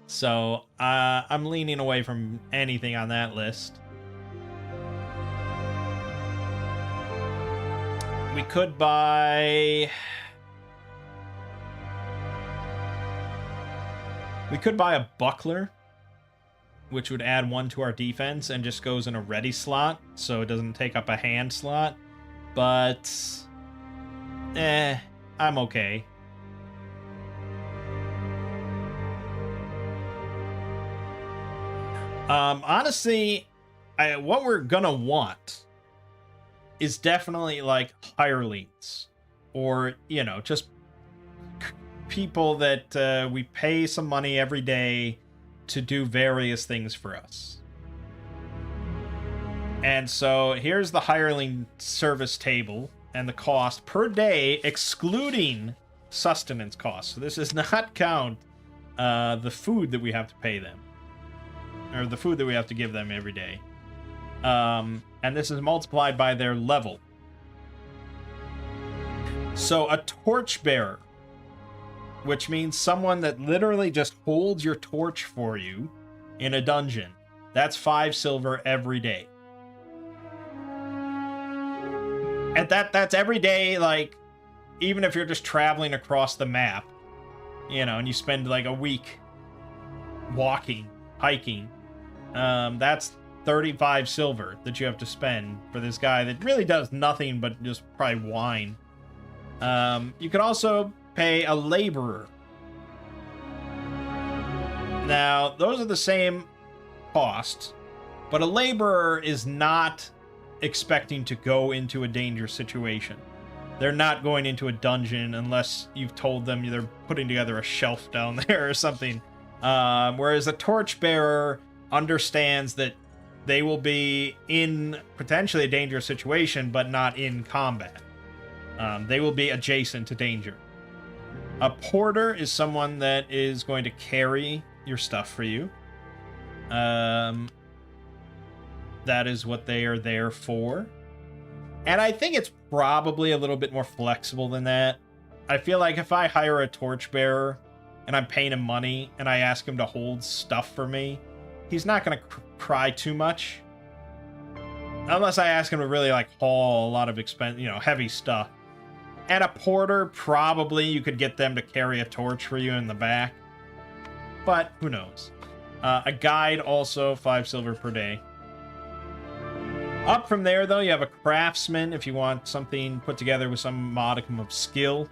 So, I'm leaning away from anything on that list. We could buy... We could buy a buckler, which would add 1 to our defense and just goes in a ready slot, so it doesn't take up a hand slot. But, I'm okay. Honestly, what we're gonna want is definitely like hirelings, or, you know, just people that we pay some money every day to do various things for us. And so here's the hireling service table and the cost per day, excluding sustenance costs. So this does not count the food that we have to pay them, or the food that we have to give them every day. And this is multiplied by their level. So a torchbearer, which means someone that literally just holds your torch for you in a dungeon, that's 5 silver every day. And that's every day, like, even if you're just traveling across the map, you know, and you spend like a week walking, hiking, that's 35 silver that you have to spend for this guy that really does nothing but just probably whine. You could also pay a laborer. Now, those are the same cost, but a laborer is not expecting to go into a dangerous situation. They're not going into a dungeon unless you've told them they're putting together a shelf down there or something. Whereas a torchbearer understands that they will be in potentially a dangerous situation, but not in combat. They will be adjacent to danger. A porter is someone that is going to carry your stuff for you. That is what they are there for. And I think it's probably a little bit more flexible than that. I feel like if I hire a torchbearer and I'm paying him money and I ask him to hold stuff for me, he's not going to cry too much. Unless I ask him to really like haul a lot of heavy stuff. And a porter, probably you could get them to carry a torch for you in the back. But who knows? A guide also, 5 silver per day. Up from there, though, you have a craftsman if you want something put together with some modicum of skill.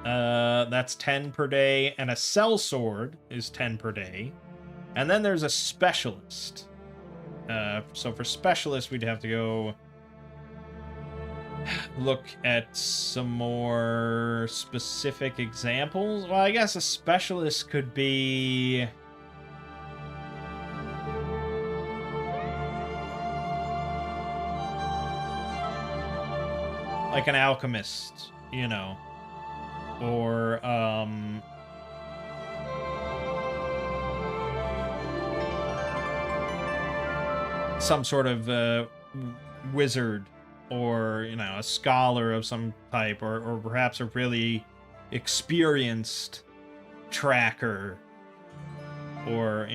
That's 10 per day. And a sellsword is 10 per day. And then there's a specialist. So for specialist, we'd have to go look at some more specific examples. Well, I guess a specialist could be... like an alchemist, you know. Or, some sort of wizard, or a scholar of some type, or perhaps a really experienced tracker, or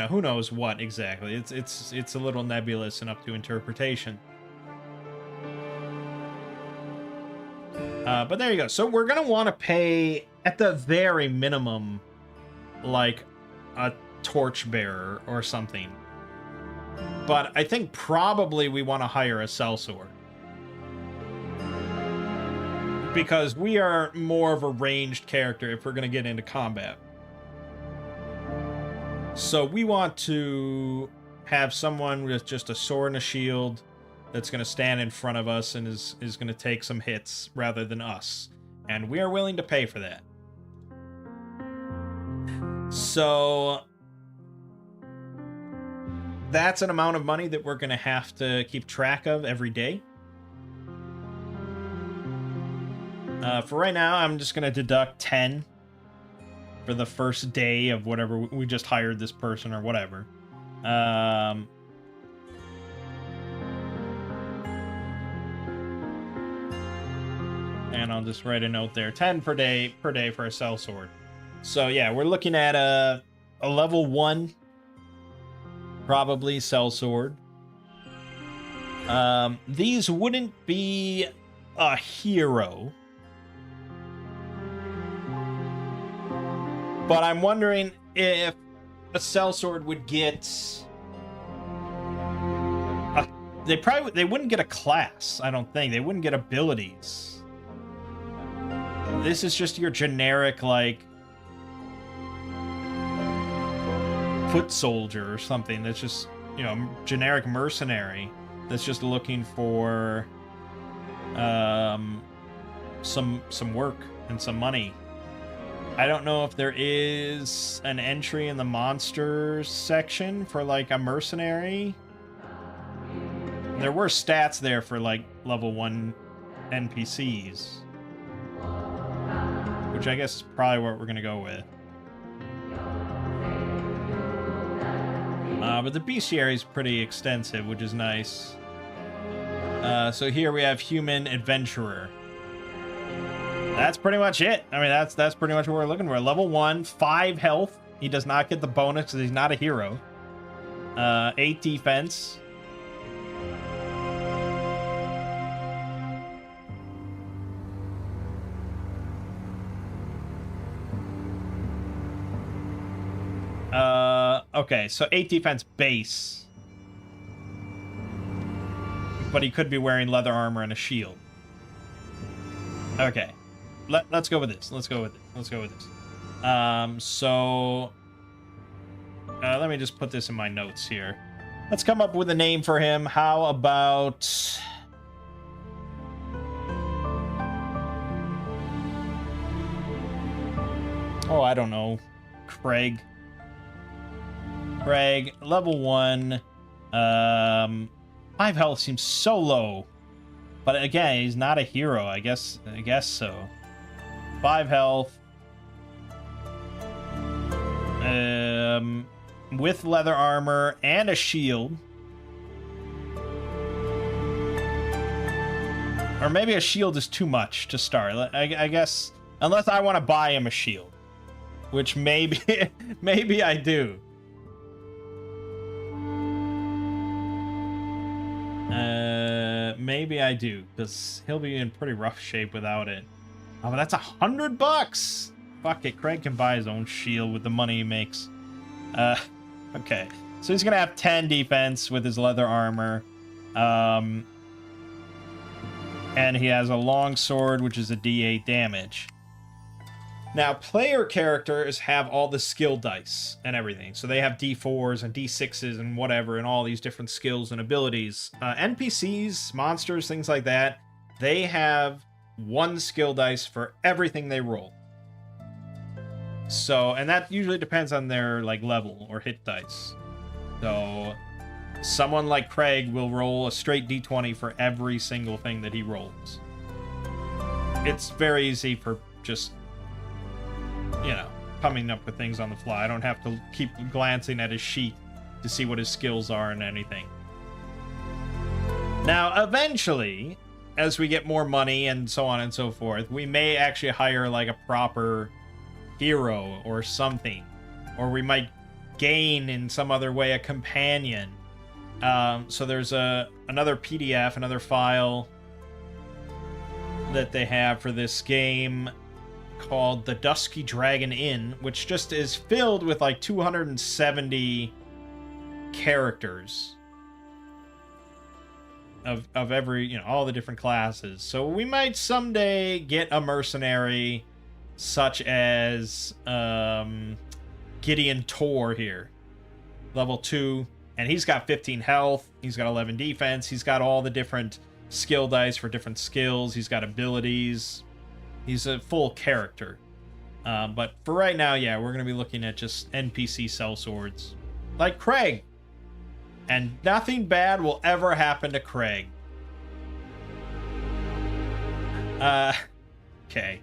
who knows what exactly. It's a little nebulous and up to interpretation. But there you go. So we're gonna want to pay at the very minimum like a torchbearer or something. But I think probably we want to hire a sellsword, because we are more of a ranged character if we're going to get into combat. So we want to have someone with just a sword and a shield that's going to stand in front of us and is going to take some hits rather than us. And we are willing to pay for that. So that's an amount of money that we're going to have to keep track of every day. For right now, I'm just going to deduct 10 for the first day of whatever we just hired this person or whatever. And I'll just write a note there. 10 per day for a sellsword. So yeah, we're looking at a level 1, probably sellsword. These wouldn't be a hero, but I'm wondering if a sellsword would get they wouldn't get a class. I don't think they wouldn't get abilities. This is just your generic like foot soldier or something that's just, generic mercenary that's just looking for some work and some money. I don't know if there is an entry in the monsters section for like a mercenary. There were stats there for like level 1 NPCs, which I guess is probably what we're gonna go with. But the bestiary is pretty extensive, which is nice. So here we have human adventurer. That's pretty much it. I mean, that's pretty much what we're looking for. Level 1, 5 health. He does not get the bonus because he's not a hero. 8 defense. Okay, so 8 defense base. But he could be wearing leather armor and a shield. Okay. Let's go with this. Let's go with this. So let me just put this in my notes here. Let's come up with a name for him. How about... oh, I don't know. Craig, level 1. 5 health seems so low. But again, he's not a hero. I guess so. 5 health. With leather armor and a shield. Or maybe a shield is too much to start. I guess, unless I want to buy him a shield. Which maybe I do. Maybe I do, because he'll be in pretty rough shape without it. Oh, but that's $100. Fuck it, Craig can buy his own shield with the money he makes. Okay, so he's gonna have 10 defense with his leather armor, and he has a long sword, which is a D8 damage. Now, player characters have all the skill dice and everything. So they have D4s and D6s and whatever, and all these different skills and abilities. NPCs, monsters, things like that, they have 1 skill dice for everything they roll. So, and that usually depends on their like level or hit dice. So, someone like Craig will roll a straight D20 for every single thing that he rolls. It's very easy for just, coming up with things on the fly. I don't have to keep glancing at his sheet to see what his skills are and anything. Now, eventually, as we get more money and so on and so forth, we may actually hire like a proper hero or something. Or we might gain in some other way a companion. So there's another PDF, another file that they have for this game called The Dusky Dragon Inn, which just is filled with like 270 characters of every, you know, all the different classes. So we might someday get a mercenary such as Gideon Tor here, level 2, and he's got 15 health, he's got 11 defense, he's got all the different skill dice for different skills, he's got abilities, he's a full character. But for right now, yeah, we're going to be looking at just NPC sellswords like Craig. And nothing bad will ever happen to Craig. Okay.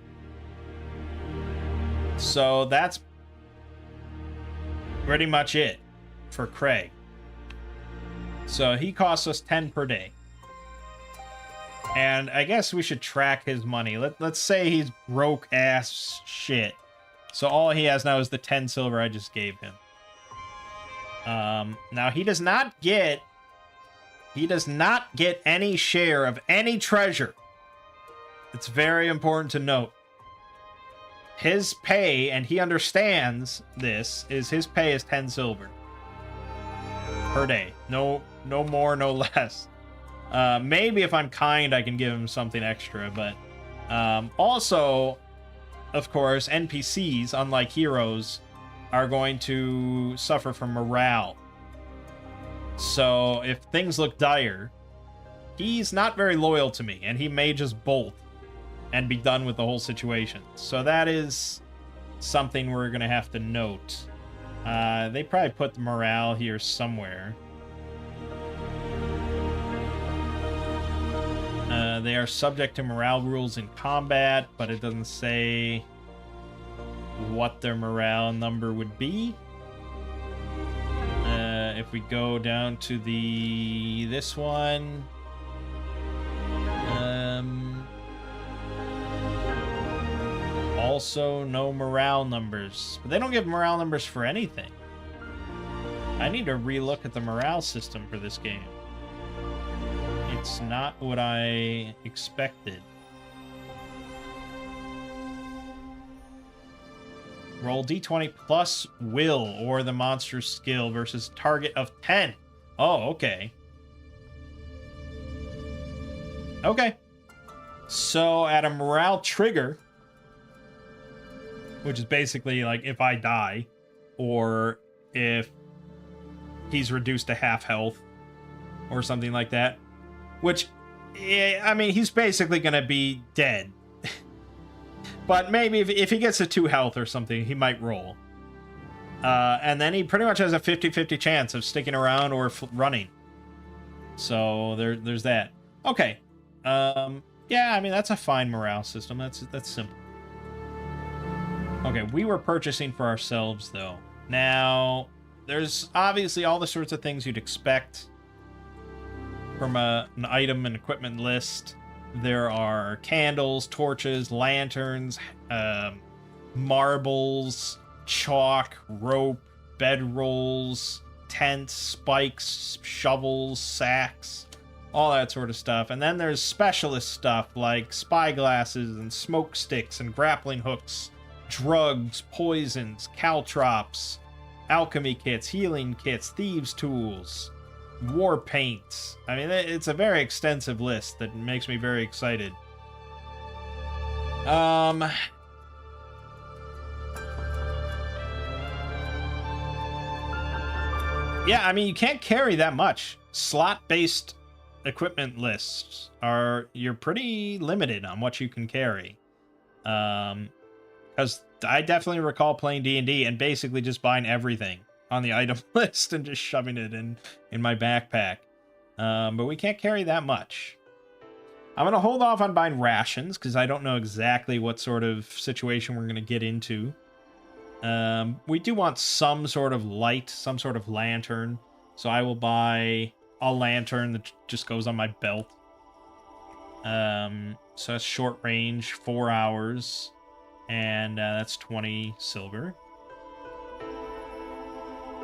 So that's pretty much it for Craig. So he costs us 10 per day. And I guess we should track his money. Let's say he's broke ass shit. So all he has now is the 10 silver I just gave him. Now he does not get any share of any treasure. It's very important to note. His pay, and he understands this, is his pay is 10 silver per day. No more, no less. Maybe if I'm kind, I can give him something extra, but also, of course, NPCs, unlike heroes, are going to suffer from morale. So if things look dire, he's not very loyal to me, and he may just bolt and be done with the whole situation. So that is something we're going to have to note. They probably put the morale here somewhere. They are subject to morale rules in combat, but it doesn't say what their morale number would be. If we go down to this one, also no morale numbers, but they don't give morale numbers for anything. I need to relook at the morale system for this game. It's not what I expected. Roll d20 plus will or the monster's skill versus target of 10. Oh, okay. Okay. So at a morale trigger, which is basically like if I die, or if he's reduced to half health, or something like that. Which, I mean, he's basically going to be dead. But maybe if he gets to 2 health or something, he might roll. And then he pretty much has a 50-50 chance of sticking around or running. So there's that. Okay. Yeah, I mean, that's a fine morale system. That's simple. Okay, we were purchasing for ourselves, though. Now, there's obviously all the sorts of things you'd expect from an item and equipment list. There are candles, torches, lanterns, marbles, chalk, rope, bedrolls, tents, spikes, shovels, sacks, all that sort of stuff. And then there's specialist stuff like spyglasses and smoke sticks and grappling hooks, drugs, poisons, caltrops, alchemy kits, healing kits, thieves' tools, war paints. I mean, it's a very extensive list that makes me very excited. Yeah, I mean, you can't carry that much. Slot-based equipment lists you're pretty limited on what you can carry. Because I definitely recall playing D&D and basically just buying everything on the item list and just shoving it in my backpack. But we can't carry that much. I'm going to hold off on buying rations because I don't know exactly what sort of situation we're going to get into. We do want some sort of light, some sort of lantern. So I will buy a lantern that just goes on my belt. So that's short range, 4 hours, and that's 20 silver.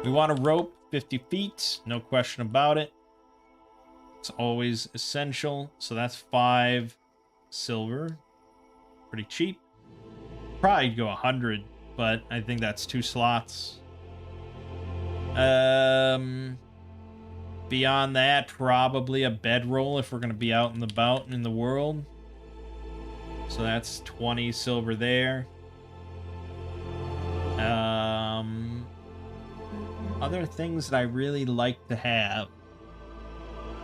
We want a rope, 50 feet, no question about it. It's always essential, so that's 5 silver. Pretty cheap. Probably go 100, but I think that's 2 slots. Beyond that, probably a bedroll if we're going to be out and about in the world. So that's 20 silver there. Other things that I really like to have.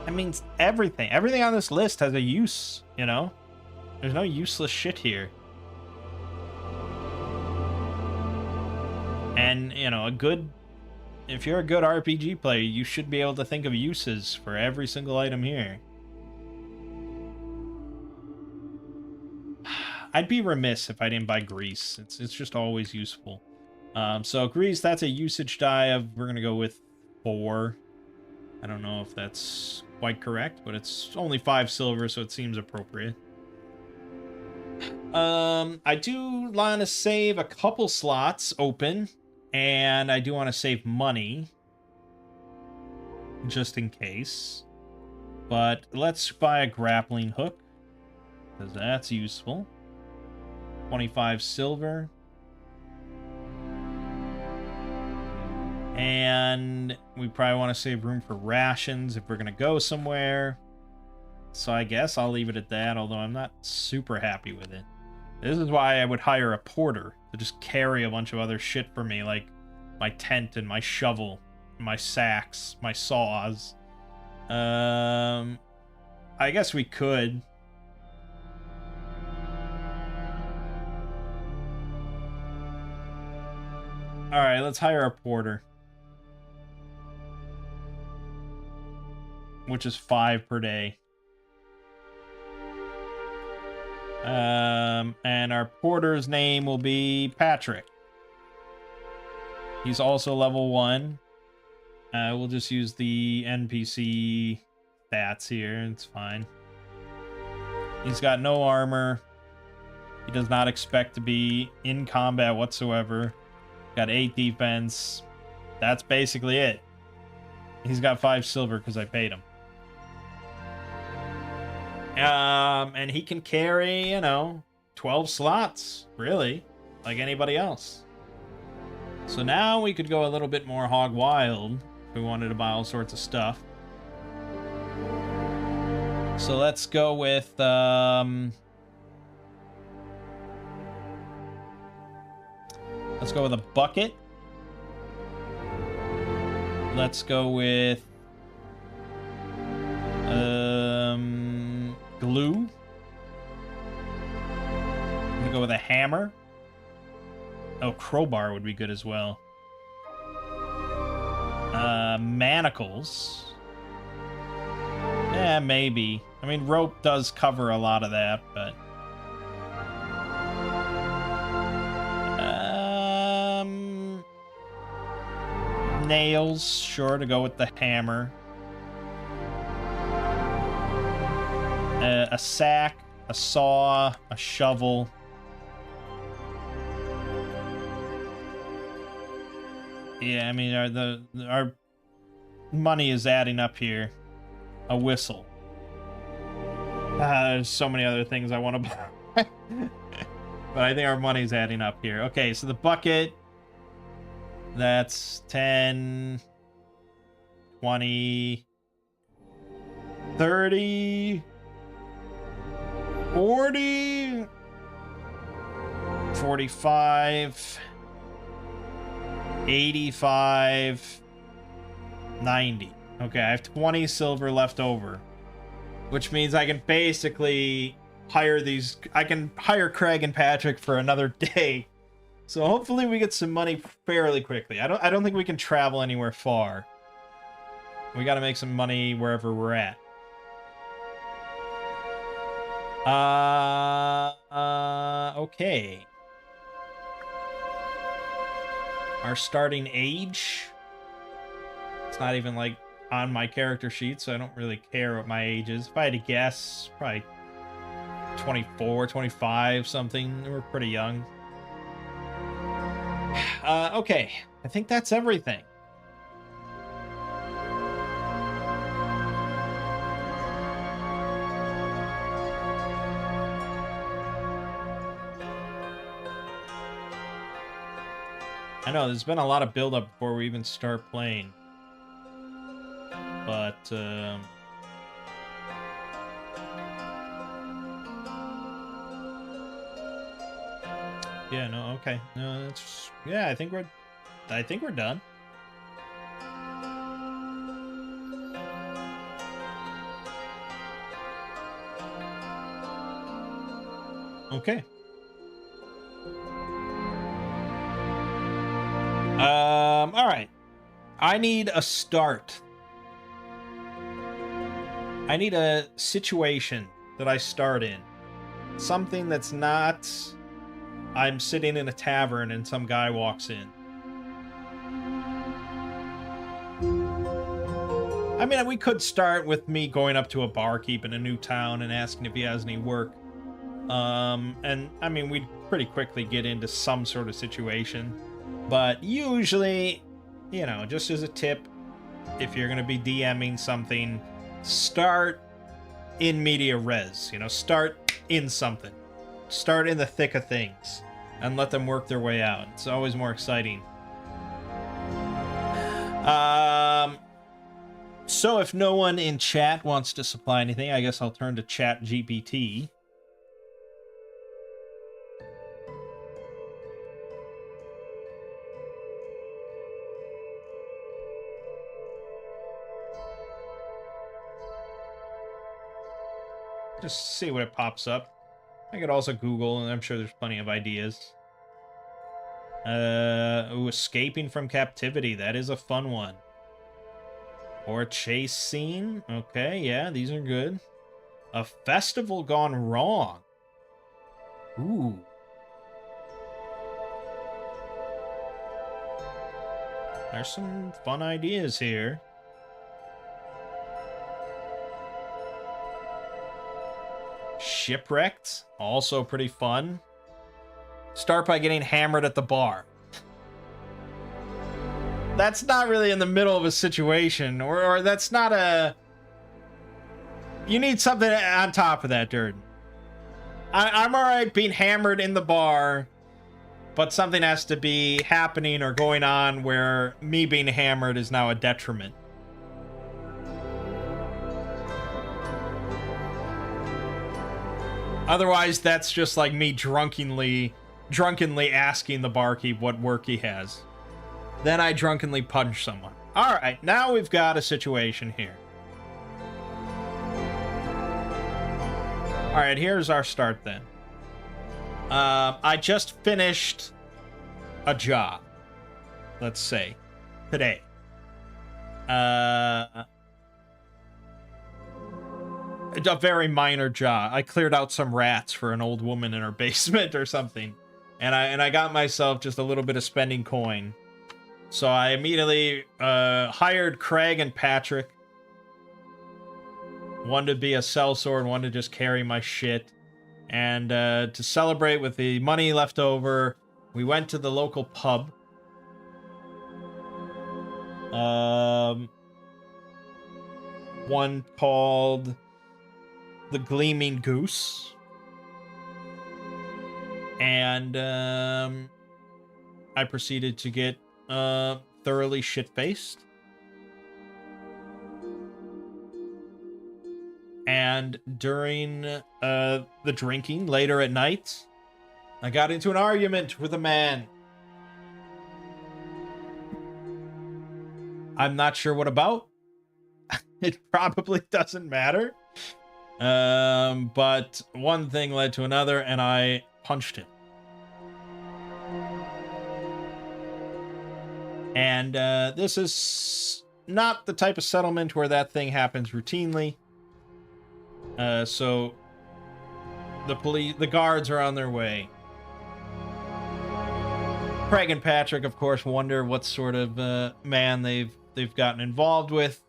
I mean, everything. Everything on this list has a use, you know? There's no useless shit here. And, you know, if you're a good RPG player, you should be able to think of uses for every single item here. I'd be remiss if I didn't buy grease. It's just always useful. So grease, that's a usage die of, we're going to go with 4. I don't know if that's quite correct, but it's only 5 silver, so it seems appropriate. I do want to save a couple slots open, and I do want to save money, just in case. But let's buy a grappling hook, because that's useful. 25 silver. And we probably want to save room for rations if we're going to go somewhere. So I guess I'll leave it at that, although I'm not super happy with it. This is why I would hire a porter to just carry a bunch of other shit for me, like my tent and my shovel, my sacks, my saws. I guess we could. Alright, let's hire a porter. Which is 5 per day. And our porter's name will be Patrick. He's also level 1. We'll just use the NPC stats here. It's fine. He's got no armor. He does not expect to be in combat whatsoever. Got 8 defense. That's basically it. He's got 5 silver because I paid him. And he can carry, 12 slots, really, like anybody else. So now we could go a little bit more hog wild if we wanted to buy all sorts of stuff. So let's go with, let's go with a bucket. Let's go with, glue. I'm gonna go with a hammer. Oh, crowbar would be good as well. Manacles. Yeah, maybe. I mean, rope does cover a lot of that, but... nails, sure, to go with the hammer. A sack, a saw, a shovel. Yeah, I mean, our money is adding up here. A whistle. There's so many other things I want to buy. But I think our money's adding up here. Okay, so the bucket. That's 10, 20, 30, 40, 45, 85, 90. Okay, I have 20 silver left over, which means I can basically hire these. I can hire Craig and Patrick for another day. So hopefully we get some money fairly quickly. I don't think we can travel anywhere far. We got to make some money wherever we're at. Okay. Our starting age. It's not even like on my character sheet, so I don't really care what my age is. If I had to guess, probably 24, 25, something. We're pretty young. Okay, I think that's everything. I know, there's been a lot of build-up before we even start playing. But, yeah, no, okay. No, that's... Yeah, I think we're done. Okay. All right. I need a start. I need a situation that I start in. Something that's not... I'm sitting in a tavern and some guy walks in. I mean, we could start with me going up to a barkeep in a new town and asking if he has any work. And I mean, we'd pretty quickly get into some sort of situation. But usually, you know, just as a tip, if you're going to be DMing something, start in media res. You know, start in something. Start in the thick of things and let them work their way out. It's always more exciting. So if no one in chat wants to supply anything, I guess I'll turn to Chat GPT. Just see what it pops up. I could also Google, and I'm sure there's plenty of ideas. Ooh, escaping from captivity. That is a fun one. Or a chase scene. Okay, yeah, these are good. A festival gone wrong. Ooh. There's some fun ideas here. Shipwrecked, also pretty fun. Start by getting hammered at the bar. That's not really in the middle of a situation, or that's not a... You need something on top of that, Durden. I'm alright being hammered in the bar, but something has to be happening or going on where me being hammered is now a detriment. Otherwise, that's just like me drunkenly asking the barkeep what work he has. Then I drunkenly punch someone. Alright, now we've got a situation here. Alright, here's our start then. I just finished a job. Let's say. Today. A very minor job. I cleared out some rats for an old woman in her basement or something. And I got myself just a little bit of spending coin. So I immediately hired Craig and Patrick. One to be a sellsword, one to just carry my shit. And to celebrate with the money left over, we went to the local pub. One called the Gleaming Goose. And I proceeded to get thoroughly shit-faced. And during the drinking later at night, I got into an argument with a man. I'm not sure what about. It probably doesn't matter. But one thing led to another, and I punched him. And this is not the type of settlement where that thing happens routinely. So the guards are on their way. Craig and Patrick, of course, wonder what sort of man they've gotten involved with.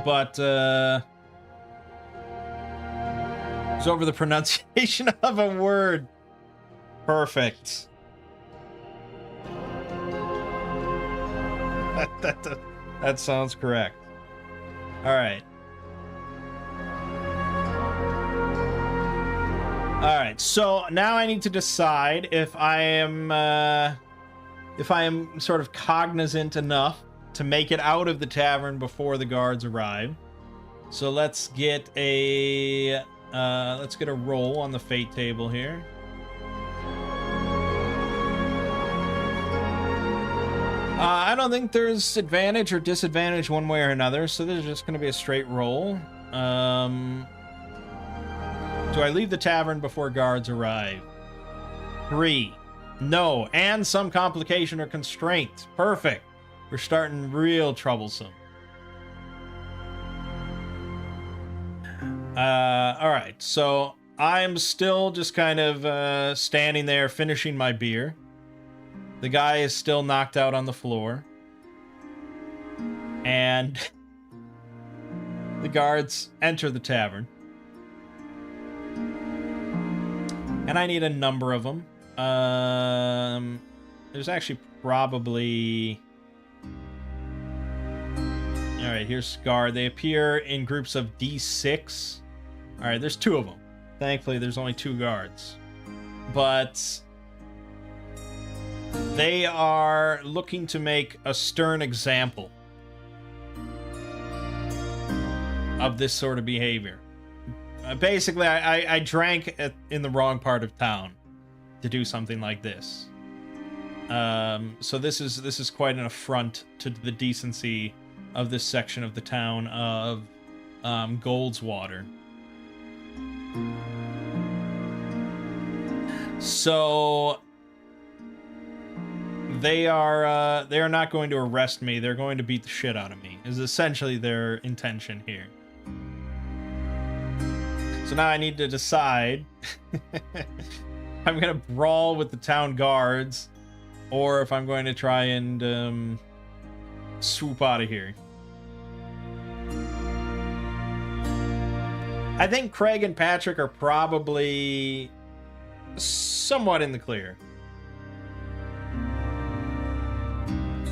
But, it's over the pronunciation of a word. Perfect. That sounds correct. All right. All right. So now I need to decide if I am sort of cognizant enough to make it out of the tavern before the guards arrive. So let's get a roll on the fate table here. I don't think there's advantage or disadvantage one way or another, so this is just going to be a straight roll. Do I leave the tavern before guards arrive? 3. No, and some complication or constraint. Perfect. We're starting real troublesome. Alright, so I'm still just kind of standing there finishing my beer. The guy is still knocked out on the floor. And the guards enter the tavern. And I need a number of them. There's actually probably... Alright, here's Scar. They appear in groups of D6. Alright, there's 2 of them. Thankfully, there's only 2 guards. But they are looking to make a stern example of this sort of behavior. Basically, I drank in the wrong part of town to do something like this. So this is quite an affront to the decency of this section of the town of Goldswater. So they are not going to arrest me. They're going to beat the shit out of me, is essentially their intention here. So now I need to decide if I'm going to brawl with the town guards or if I'm going to try and swoop out of here. I think Craig and Patrick are probably somewhat in the clear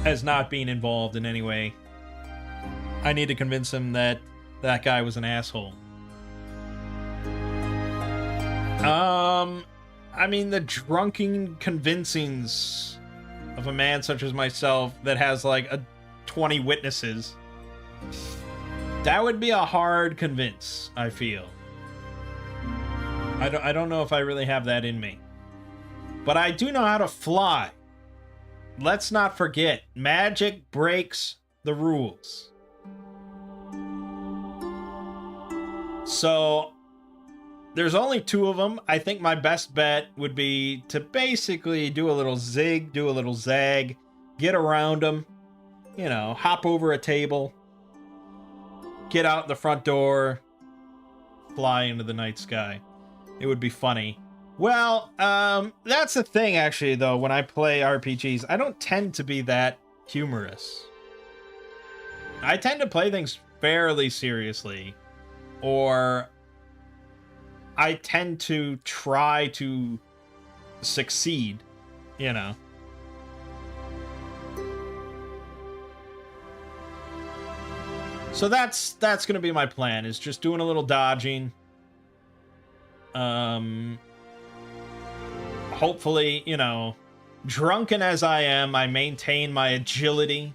as not being involved in any way. I need to convince them that that guy was an asshole. I mean, the drunken convincings of a man such as myself that has like 20 witnesses, that would be a hard convince, I feel. I don't know if I really have that in me. But I do know how to fly. Let's not forget, magic breaks the rules. So there's only 2 of them. I think my best bet would be to basically do a little zig, do a little zag, get around them, you know, hop over a table, get out the front door, fly into the night sky. It would be funny. Well, that's the thing, actually, though, when I play RPGs, I don't tend to be that humorous. I tend to play things fairly seriously, or I tend to try to succeed, you know. So that's going to be my plan, is just doing a little dodging. Hopefully, you know, drunken as I am, I maintain my agility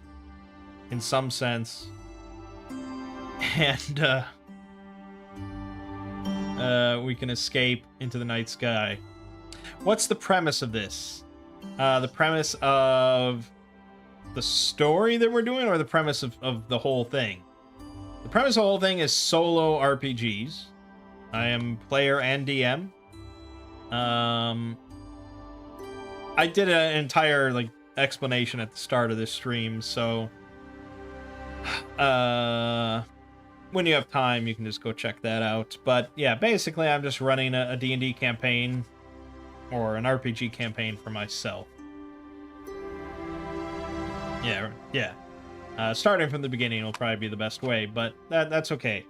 in some sense. And we can escape into the night sky. What's the premise of this? The premise of the story that we're doing, or the premise of the whole thing? The premise of the whole thing is solo RPGs. I am player and DM. I did an entire like explanation at the start of this stream, so when you have time, you can just go check that out. But yeah, basically, I'm just running a D&D campaign or an RPG campaign for myself. Yeah. Starting from the beginning will probably be the best way, but that's okay.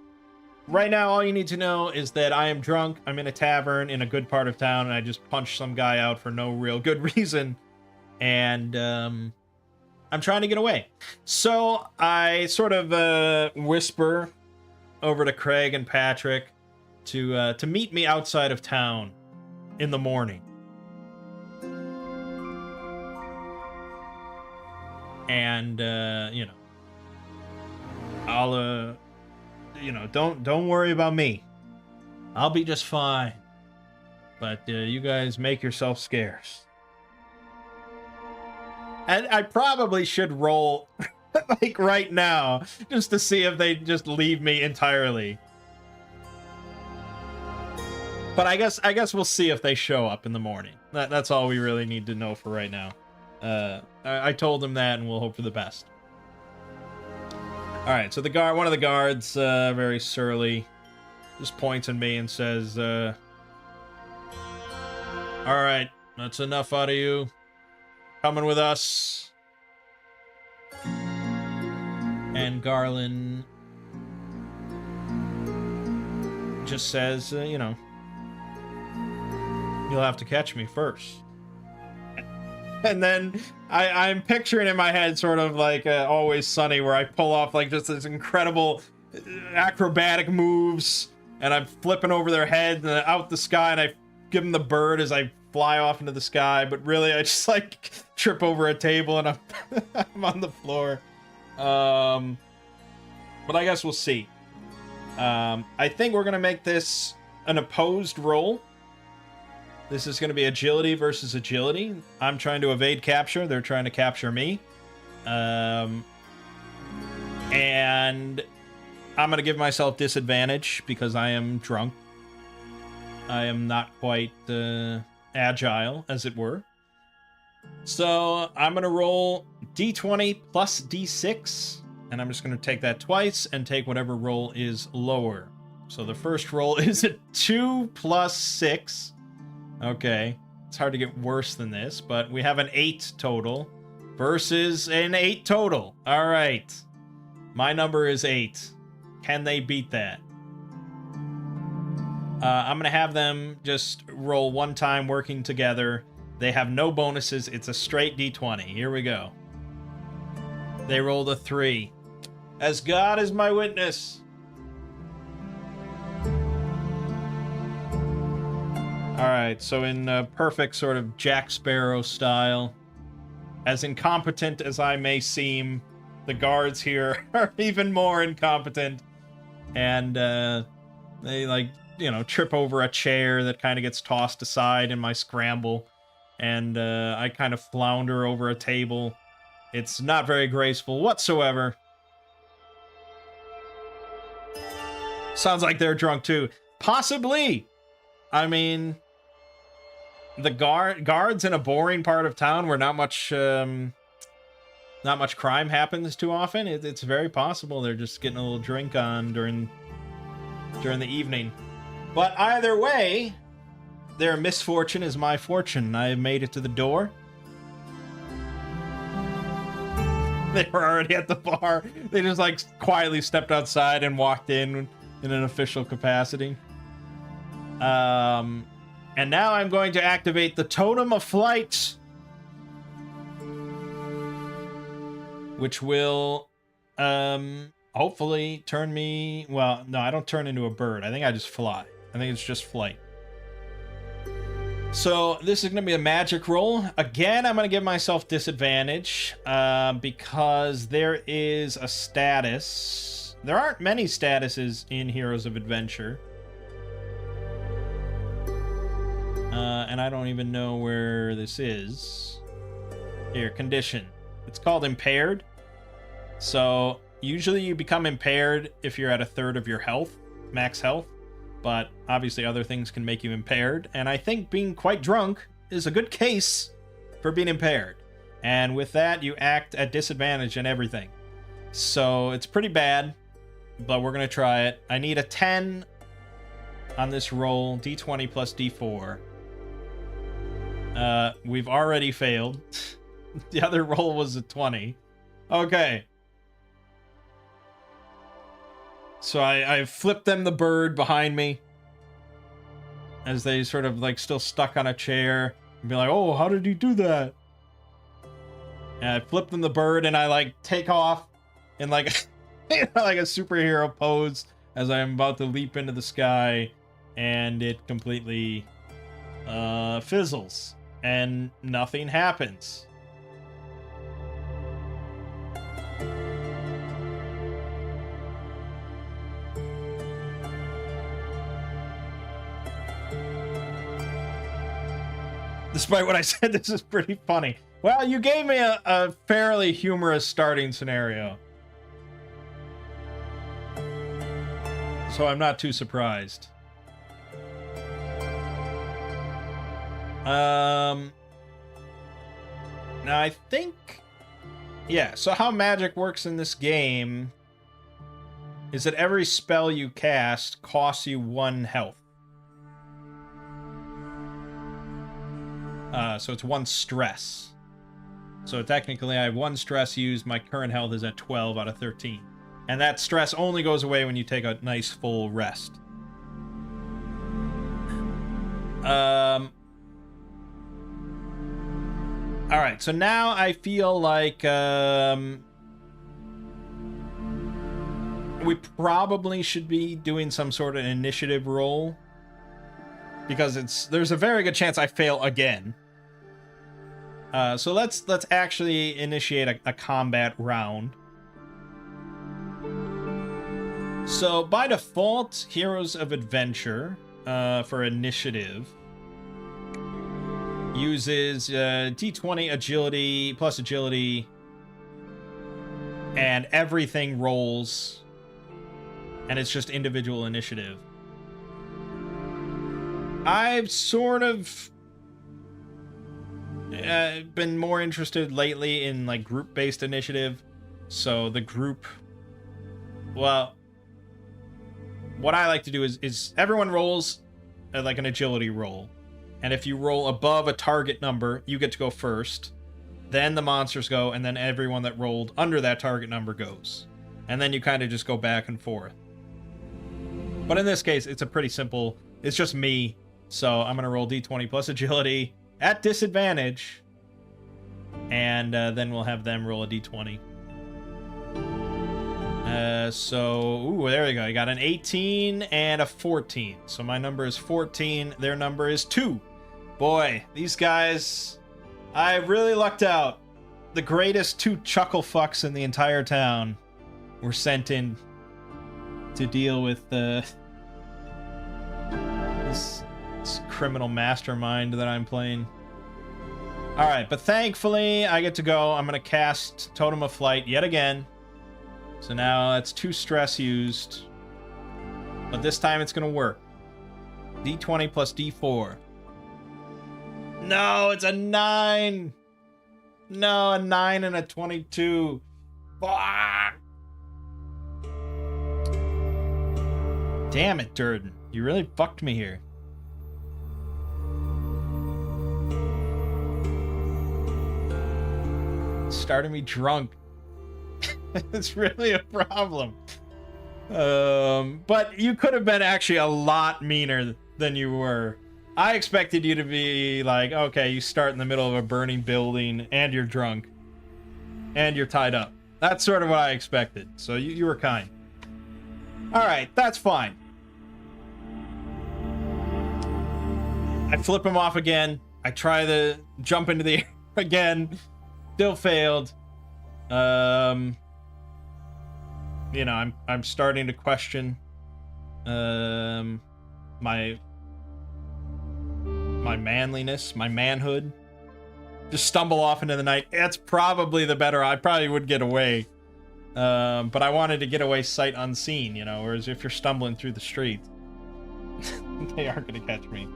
Right now, all you need to know is that I am drunk. I'm in a tavern in a good part of town, and I just punched some guy out for no real good reason. And I'm trying to get away. So I sort of whisper over to Craig and Patrick to meet me outside of town in the morning. And you know, I'll you know, don't worry about me. I'll be just fine. But you guys make yourself scarce. And I probably should roll like right now just to see if they just leave me entirely. But I guess we'll see if they show up in the morning. That's all we really need to know for right now. I told him that, and we'll hope for the best. All right, so one of the guards, very surly, just points at me and says, "All right, that's enough out of you. Coming with us." And Garland just says, you know, "You'll have to catch me first." And then I'm picturing in my head sort of like Always Sunny, where I pull off like just this incredible acrobatic moves, and I'm flipping over their heads and out the sky, and I give them the bird as I fly off into the sky. But really, I just like trip over a table and I'm on the floor. But I guess we'll see. I think we're gonna make this an opposed roll. This is going to be agility versus agility. I'm trying to evade capture. They're trying to capture me. And I'm going to give myself disadvantage because I am drunk. I am not quite agile, as it were. So I'm going to roll d20 plus d6. And I'm just going to take that twice and take whatever roll is lower. So the first roll is a 2 plus 6. Okay, it's hard to get worse than this, but we have an 8 total versus an 8 total. All right, my number is 8. Can they beat that? I'm gonna have them just roll one time working together. They have no bonuses. It's a straight d20. Here we go. They rolled a 3. As God is my witness. Alright, so in perfect sort of Jack Sparrow style, as incompetent as I may seem, the guards here are even more incompetent. And they, like, you know, trip over a chair that kind of gets tossed aside in my scramble. And I kind of flounder over a table. It's not very graceful whatsoever. Sounds like they're drunk too. Possibly! I mean, the guards in a boring part of town where not much crime happens too often. It's very possible they're just getting a little drink on during the evening. But either way, their misfortune is my fortune. I have made it to the door. They were already at the bar. They just like quietly stepped outside and walked in an official capacity. And now I'm going to activate the Totem of Flight, which will hopefully turn me... Well, no, I don't turn into a bird. I think I just fly. I think it's just flight. So this is going to be a magic roll. Again, I'm going to give myself disadvantage because there is a status. There aren't many statuses in Heroes of Adventure. And I don't even know where this is. Here, condition. It's called impaired. So usually you become impaired if you're at a third of your health, max health. But obviously other things can make you impaired. And I think being quite drunk is a good case for being impaired. And with that, you act at disadvantage in everything. So it's pretty bad, but we're going to try it. I need a 10 on this roll, d20 plus d4. We've already failed. The other roll was a 20. Okay. So I flip them the bird behind me as they sort of like still stuck on a chair and be like, oh, how did you do that? And I flip them the bird and I like take off in like, like a superhero pose as I'm about to leap into the sky, and it completely fizzles and nothing happens. Despite what I said, this is pretty funny. Well, you gave me a fairly humorous starting scenario, so I'm not too surprised. Now I think, yeah, so how magic works in this game is that every spell you cast costs you 1 health. So it's 1 stress. So technically I have 1 stress used. My current health is at 12 out of 13. And that stress only goes away when you take a nice full rest. Alright, so now I feel like we probably should be doing some sort of initiative roll, because there's a very good chance I fail again. So let's actually initiate a combat round. So by default, Heroes of Adventure for initiative uses D20 agility plus agility, and everything rolls, and it's just individual initiative. I've sort of been more interested lately in like group-based initiative. So the group, well, what I like to do is everyone rolls like an agility roll, and if you roll above a target number, you get to go first, then the monsters go, and then everyone that rolled under that target number goes, and then you kind of just go back and forth. But in this case, it's a pretty simple, it's just me. So I'm going to roll D20 plus agility at disadvantage, and then we'll have them roll a D20. Ooh, there we go. You got an 18 and a 14. So my number is 14. Their number is 2. Boy, these guys, I really lucked out. The greatest 2 chuckle fucks in the entire town were sent in to deal with this criminal mastermind that I'm playing. Alright, but thankfully I get to go. I'm going to cast Totem of Flight yet again. So now that's 2 stress used. But this time it's going to work. D20 plus D4. No, it's a 9! No, a 9 and a 22. Fuck! Damn it, Durden. You really fucked me here. Starting me drunk. It's really a problem. But you could have been actually a lot meaner than you were. I expected you to be like, okay, you start in the middle of a burning building, and you're drunk, and you're tied up. That's sort of what I expected. So you were kind. Alright, that's fine. I flip him off again. I try to jump into the air again. Still failed. You know, I'm starting to question my manliness, my manhood. Just stumble off into the night. That's probably the better. I probably would get away. But I wanted to get away sight unseen, you know, whereas if you're stumbling through the street, they aren't going to catch me.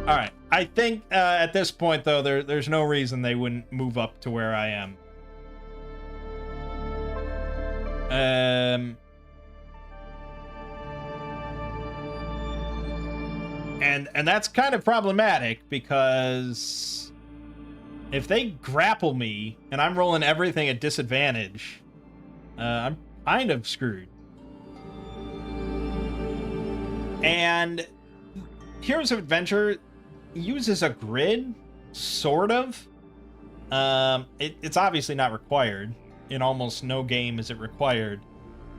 All right. I think at this point, though, there's no reason they wouldn't move up to where I am. And that's kind of problematic, because if they grapple me and I'm rolling everything at disadvantage, I'm kind of screwed. And Heroes of Adventure uses a grid, sort of. It's obviously not required. In almost no game is it required.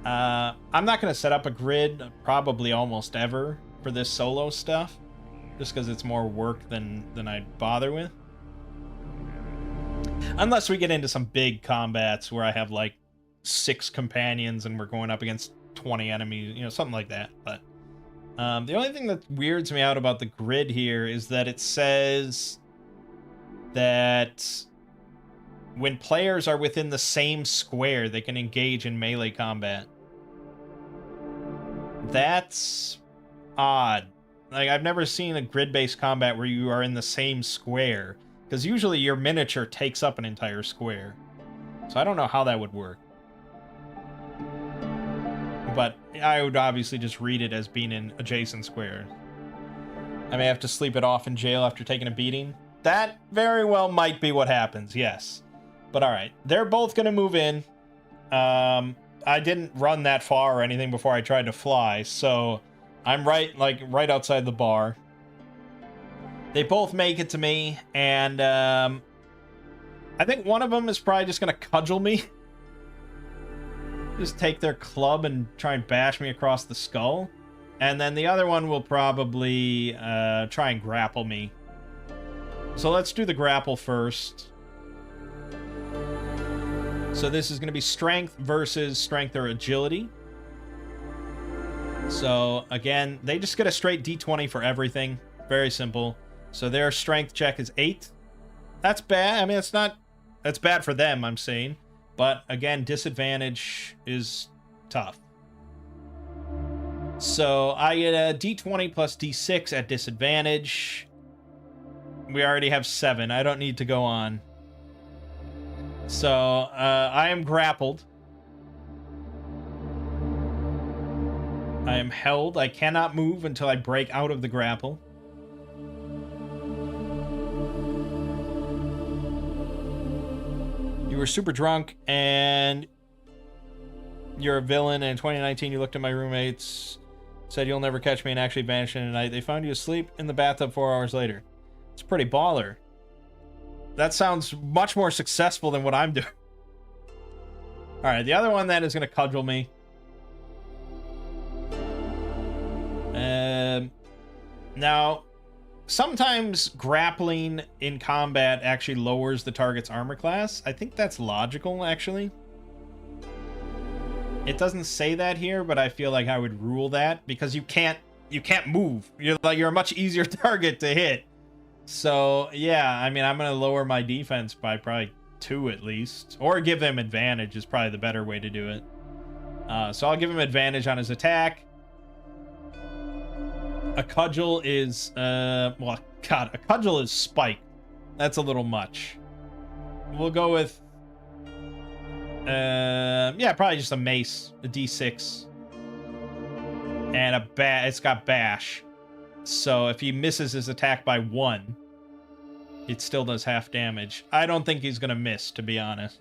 I'm not going to set up a grid probably almost ever for this solo stuff, just because it's more work than I'd bother with. Unless we get into some big combats where I have like 6 companions and we're going up against 20 enemies, you know, something like that. But the only thing that weirds me out about the grid here is that it says that when players are within the same square, they can engage in melee combat. That's odd. Like, I've never seen a grid-based combat where you are in the same square, because usually your miniature takes up an entire square. So I don't know how that would work. But I would obviously just read it as being in adjacent squares. I may have to sleep it off in jail after taking a beating. That very well might be what happens, yes. But alright, they're both going to move in. I didn't run that far or anything before I tried to fly, so I'm right outside the bar. They both make it to me, and I think one of them is probably just going to cudgel me. Just take their club and try and bash me across the skull. And then the other one will probably try and grapple me. So let's do the grapple first. So this is going to be strength versus strength or agility. So again, they just get a straight d20 for everything. Very simple. So their strength check is 8. That's bad. I mean, that's bad for them, I'm saying. But again, disadvantage is tough. So I get a d20 plus d6 at disadvantage. We already have 7. I don't need to go on. So I am grappled. I am held. I cannot move until I break out of the grapple. You were super drunk and you're a villain. And in 2019, you looked at my roommates, said you'll never catch me, and actually vanished in the night. They found you asleep in the bathtub 4 hours later. It's pretty baller. That sounds much more successful than what I'm doing. All right, the other one then is going to cudgel me. Now, sometimes grappling in combat actually lowers the target's armor class. I think that's logical, actually. It doesn't say that here, but I feel like I would rule that because you can't move. You're a much easier target to hit. So, yeah, I mean, I'm going to lower my defense by probably 2 at least. Or give him advantage is probably the better way to do it. So I'll give him advantage on his attack. A cudgel is, well, God, a cudgel is spiked. That's a little much. We'll go with, yeah, probably just a mace, a d6. And it's got bash. So if he misses his attack by 1, it still does half damage. I don't think he's going to miss, to be honest.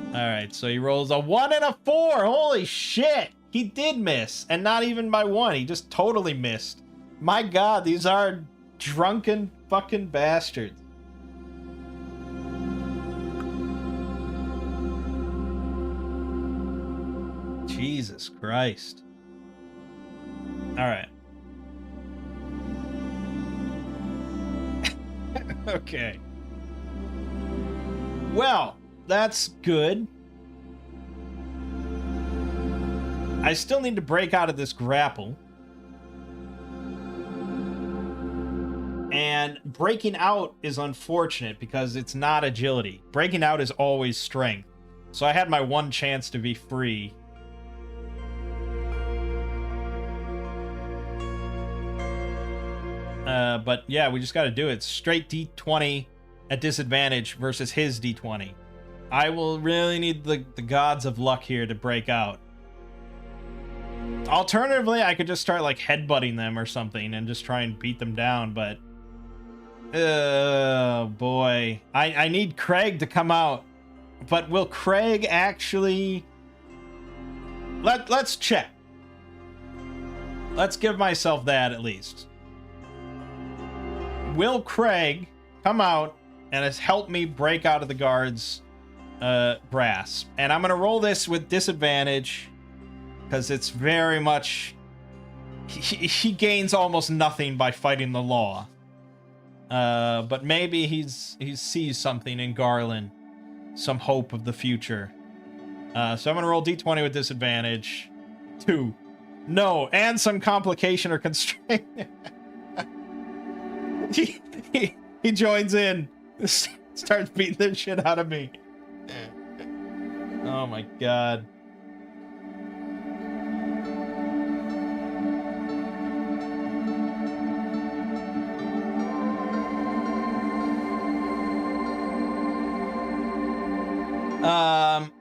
Alright, so he rolls a 1 and a 4. Holy shit! He did miss, and not even by 1. He just totally missed. My God, these are drunken fucking bastards. Jesus Christ. Alright. Okay. Well, that's good. I still need to break out of this grapple. And breaking out is unfortunate because it's not agility. Breaking out is always strength. So I had my one chance to be free. But yeah, we just got to do it. Straight D20 at disadvantage versus his D20. I will really need the gods of luck here to break out. Alternatively, I could just start like headbutting them or something and just try and beat them down, but oh boy. I need Craig to come out. But will Craig actually... Let's check. Let's give myself that at least. Will Craig come out and has helped me break out of the guard's grasp? And I'm going to roll this with disadvantage because it's very much... He gains almost nothing by fighting the law. But maybe he sees something in Garland. Some hope of the future. So I'm going to roll d20 with disadvantage. 2. No, and some complication or constraint. he joins in. Starts beating the shit out of me. Oh my god.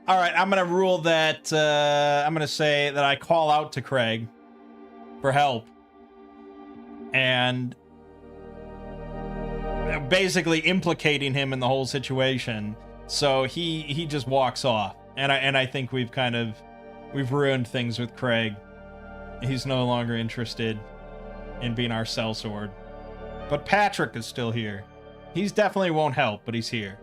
All right, I'm gonna rule that, I'm gonna say that I call out to Craig for help. And basically implicating him in the whole situation. So he just walks off. And I think we've ruined things with Craig. He's no longer interested in being our sellsword. But Patrick is still here. He's definitely won't help, but he's here.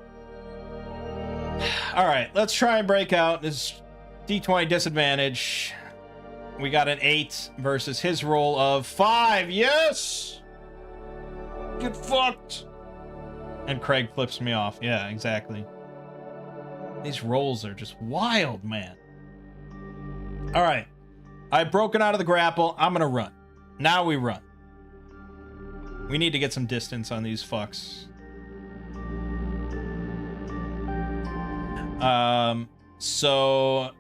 All right, let's try and break out this D20 disadvantage. We got an 8 versus his roll of 5. Yes! Get fucked! And Craig flips me off. Yeah, exactly. These rolls are just wild, man. All right. I've broken out of the grapple. I'm going to run. Now we run. We need to get some distance on these fucks. So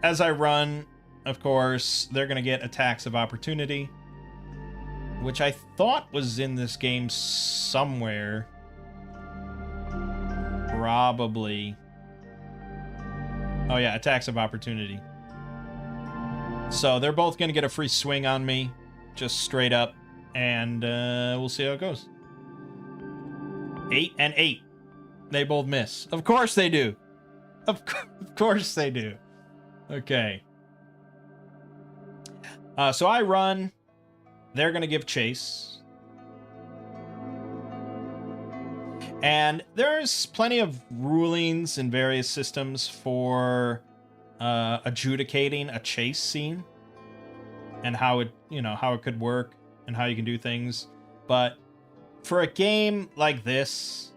as I run, of course, they're going to get attacks of opportunity, which I thought was in this game somewhere. Probably. Oh yeah, attacks of opportunity. So they're both going to get a free swing on me, just straight up, and we'll see how it goes. 8 and 8. They both miss. Of course they do. Of course they do. Okay. So I run. They're going to give chase. And there's plenty of rulings in various systems for adjudicating a chase scene and how it, how it could work and how you can do things. But for a game like this,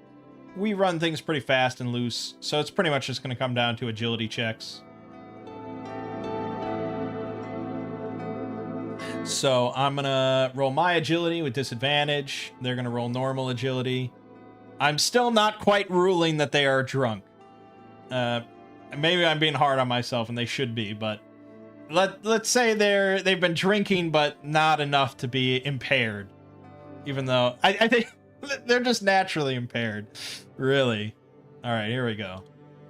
we run things pretty fast and loose, so it's pretty much just going to come down to agility checks. So I'm going to roll my agility with disadvantage. They're going to roll normal agility. I'm still not quite ruling that they are drunk. Maybe I'm being hard on myself, and they should be, but let's say they've been drinking, but not enough to be impaired. Even though I think they're just naturally impaired. Really. All right, here we go.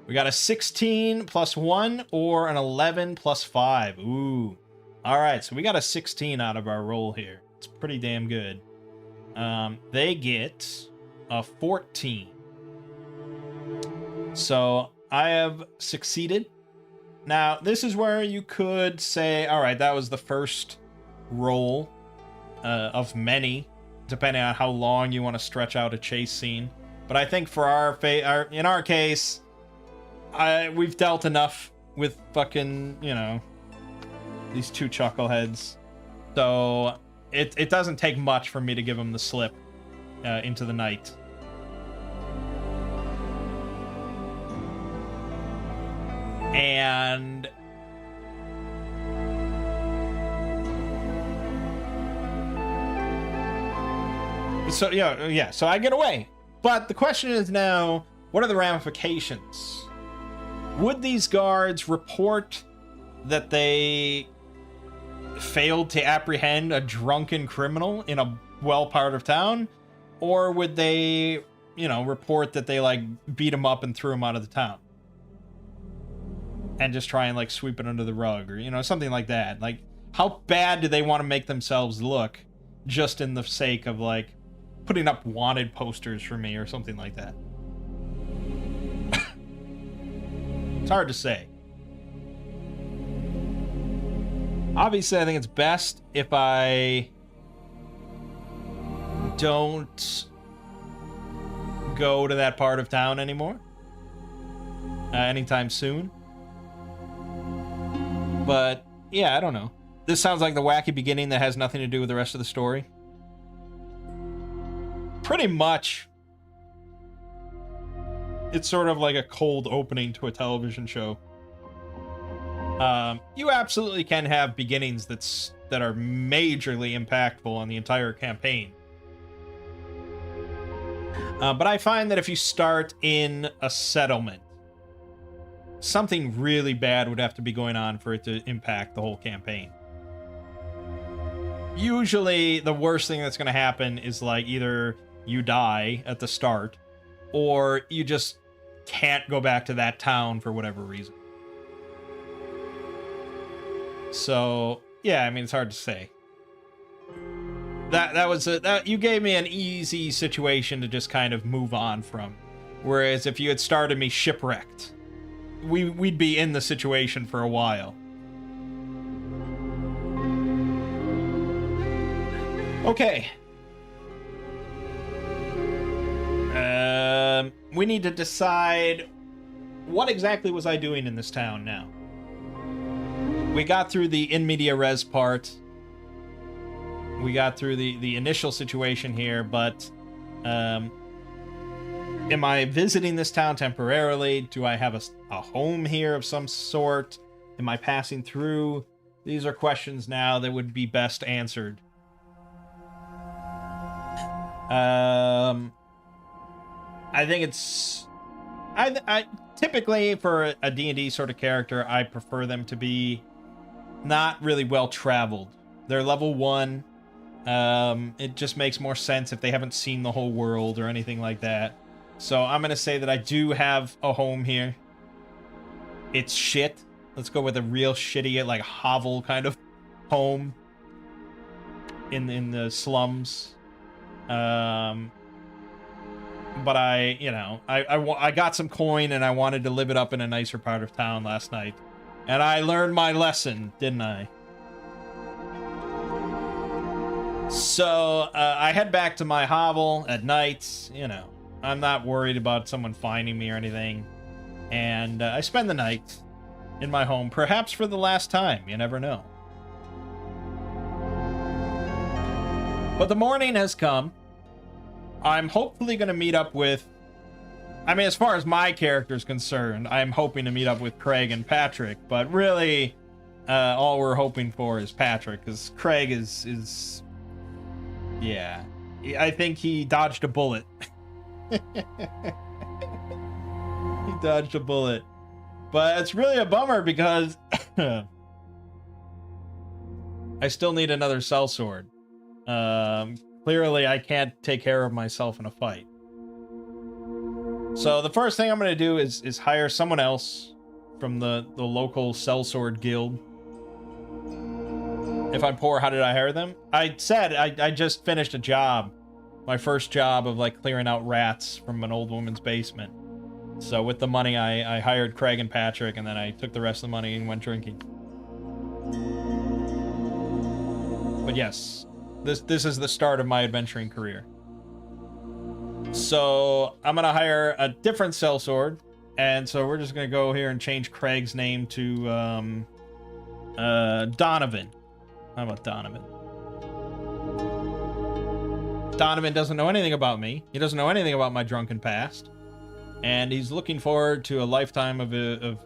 We got a 16 plus 1 or an 11 plus 5. Ooh. All right, so we got a 16 out of our roll here. It's pretty damn good. They get a 14. So I have succeeded. Now, this is where you could say, all right, that was the first roll of many, depending on how long you want to stretch out a chase scene. But I think for in our case, we've dealt enough with fucking, these two chuckleheads. So it doesn't take much for me to give them the slip into the night. And so yeah, so I get away. But the question is now, what are the ramifications? Would these guards report that they failed to apprehend a drunken criminal in a well part of town? Or would they, report that they, beat him up and threw him out of the town? And just try and, sweep it under the rug or, something like that. How bad do they want to make themselves look just in the sake of, putting up wanted posters for me or something like that? It's hard to say. Obviously, I think it's best if I don't go to that part of town anymore anytime soon. But yeah, I don't know. This sounds like the wacky beginning that has nothing to do with the rest of the story. Pretty much. It's sort of like a cold opening to a television show. You absolutely can have beginnings that are majorly impactful on the entire campaign. But I find that if you start in a settlement, something really bad would have to be going on for it to impact the whole campaign. Usually, the worst thing that's going to happen is like either you die at the start, or you just can't go back to that town for whatever reason. So, yeah, I mean, it's hard to say. That you gave me an easy situation to just kind of move on from. Whereas if you had started me shipwrecked, we'd be in the situation for a while. Okay. We need to decide what exactly was I doing in this town now. We got through the in media res part. We got through the initial situation here, but am I visiting this town temporarily? Do I have a home here of some sort? Am I passing through? These are questions now that would be best answered. I think it's... I typically, for a D&D sort of character, I prefer them to be not really well-traveled. They're level 1. It just makes more sense if they haven't seen the whole world or anything like that. So I'm going to say that I do have a home here. It's shit. Let's go with a real shitty, like, hovel kind of home in the slums. But I got some coin and I wanted to live it up in a nicer part of town last night. And I learned my lesson, didn't I? So, I head back to my hovel at night. You know, I'm not worried about someone finding me or anything. And I spend the night in my home, perhaps for the last time. You never know. But the morning has come. I'm hopefully going to meet up with... I mean, as far as my character is concerned, I'm hoping to meet up with Craig and Patrick. But really, all we're hoping for is Patrick, because Craig is... Yeah. I think he dodged a bullet. He dodged a bullet. But it's really a bummer because... I still need another sellsword. Clearly, I can't take care of myself in a fight. So the first thing I'm going to do is hire someone else from the local sellsword guild. If I'm poor, how did I hire them? I said I just finished a job. My first job of, like, clearing out rats from an old woman's basement. So with the money, I hired Craig and Patrick, and then I took the rest of the money and went drinking. But yes, this is the start of my adventuring career. So I'm gonna hire a different sellsword, and so we're just gonna go here and change Craig's name to Donovan. How about Donovan? Donovan doesn't know anything about me. He doesn't know anything about my drunken past, and he's looking forward to a lifetime of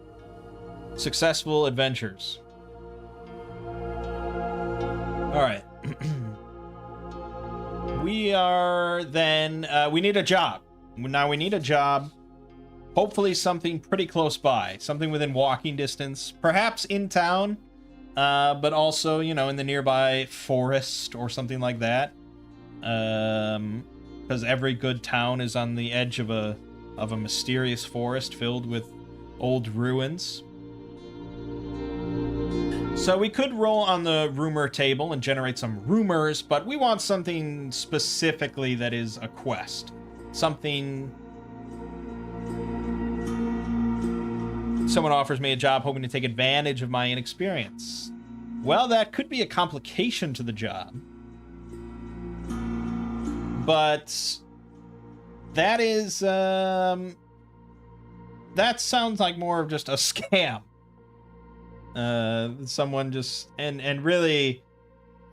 successful adventures. All right. We are then, we need a job. Now we need a job, hopefully something pretty close by, something within walking distance, perhaps in town, but also, you know, in the nearby forest or something like that. Because every good town is on the edge of a mysterious forest filled with old ruins. So we could roll on the rumor table and generate some rumors, but we want something specifically that is a quest. Something... Someone offers me a job hoping to take advantage of my inexperience. Well, that could be a complication to the job. But that is, that sounds like more of just a scam. Someone just, and really,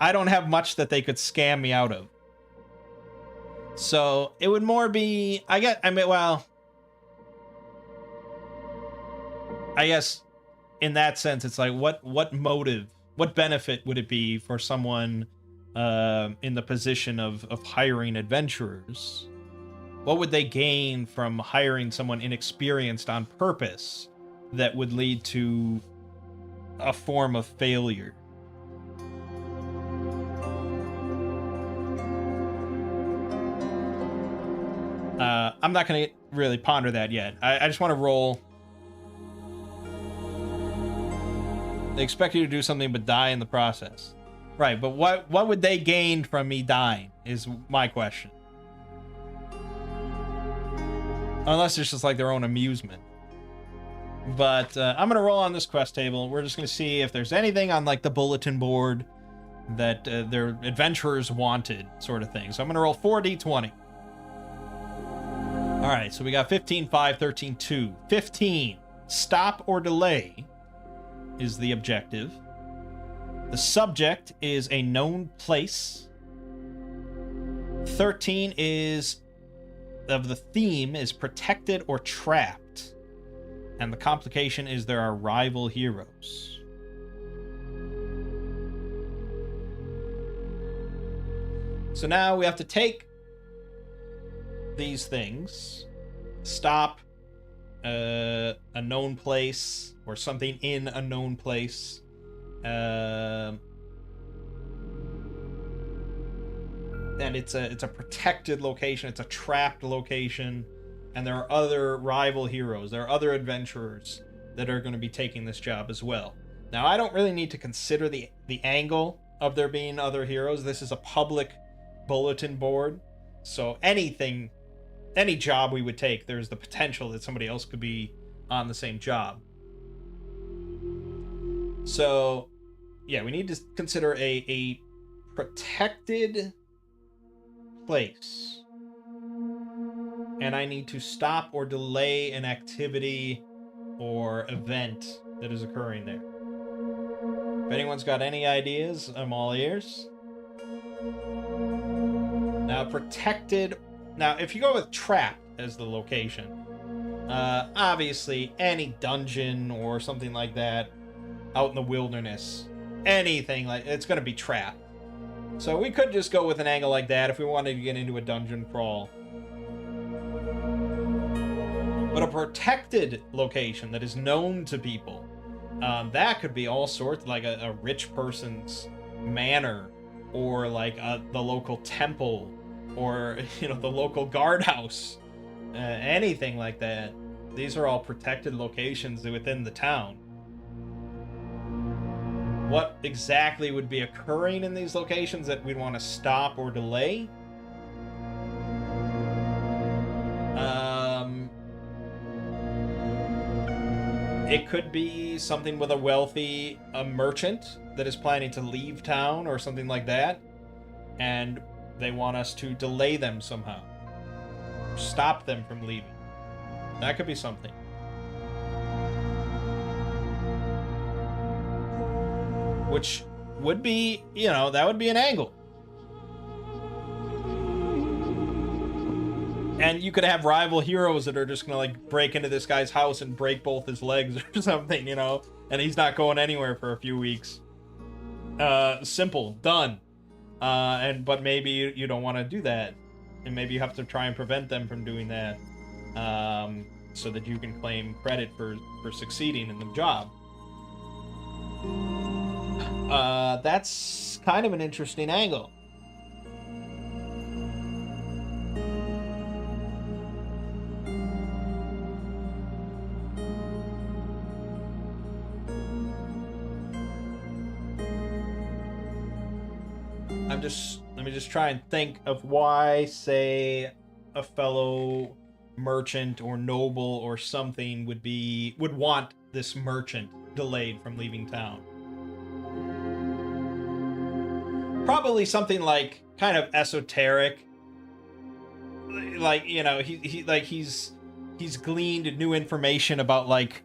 I don't have much that they could scam me out of. So it would more be, I guess in that sense, it's like, what motive, what benefit would it be for someone in the position of hiring adventurers? What would they gain from hiring someone inexperienced on purpose that would lead to a form of failure? I'm not going to really ponder that yet. I just want to roll. They expect you to do something but die in the process. Right, but what would they gain from me dying is my question. Unless it's just like their own amusement. But I'm going to roll on this quest table. We're just going to see if there's anything on like the bulletin board that their adventurers wanted, sort of thing. So I'm going to roll 4d20. All right, so we got 15, 5, 13, 2. 15, stop or delay is the objective. The subject is a known place. 13 is, of the theme, is protected or trapped. And the complication is there are rival heroes. So now we have to take these things, stop a known place or something in a known place, and it's a protected location, it's a trapped location, and there are other rival heroes, there are other adventurers that are going to be taking this job as well. Now, I don't really need to consider the angle of there being other heroes. This is a public bulletin board, so any job we would take, there's the potential that somebody else could be on the same job. So, yeah, we need to consider a protected place. And I need to stop or delay an activity or event that is occurring there. If anyone's got any ideas, I'm all ears. Now, protected. Now, if you go with trapped as the location, obviously any dungeon or something like that out in the wilderness, anything like it's going to be trapped. So we could just go with an angle like that if we wanted to get into a dungeon crawl. But a protected location that is known to people, that could be all sorts, like a rich person's manor, or like the local temple, or the local guardhouse, anything like that. These are all protected locations within the town. What exactly would be occurring in these locations that we'd want to stop or delay? It could be something with a merchant that is planning to leave town or something like that, and they want us to delay them somehow. Stop them from leaving. That could be something. Which would be, that would be an angle. And you could have rival heroes that are just gonna like break into this guy's house and break both his legs or something, and he's not going anywhere for a few weeks. Simple, done. But maybe you don't want to do that, and maybe you have to try and prevent them from doing that, so that you can claim credit for succeeding in the job. That's kind of an interesting angle. Let me just try and think of why, say, a fellow merchant or noble or something would want this merchant delayed from leaving town. Probably something like kind of esoteric. Like, you know, he's gleaned new information about like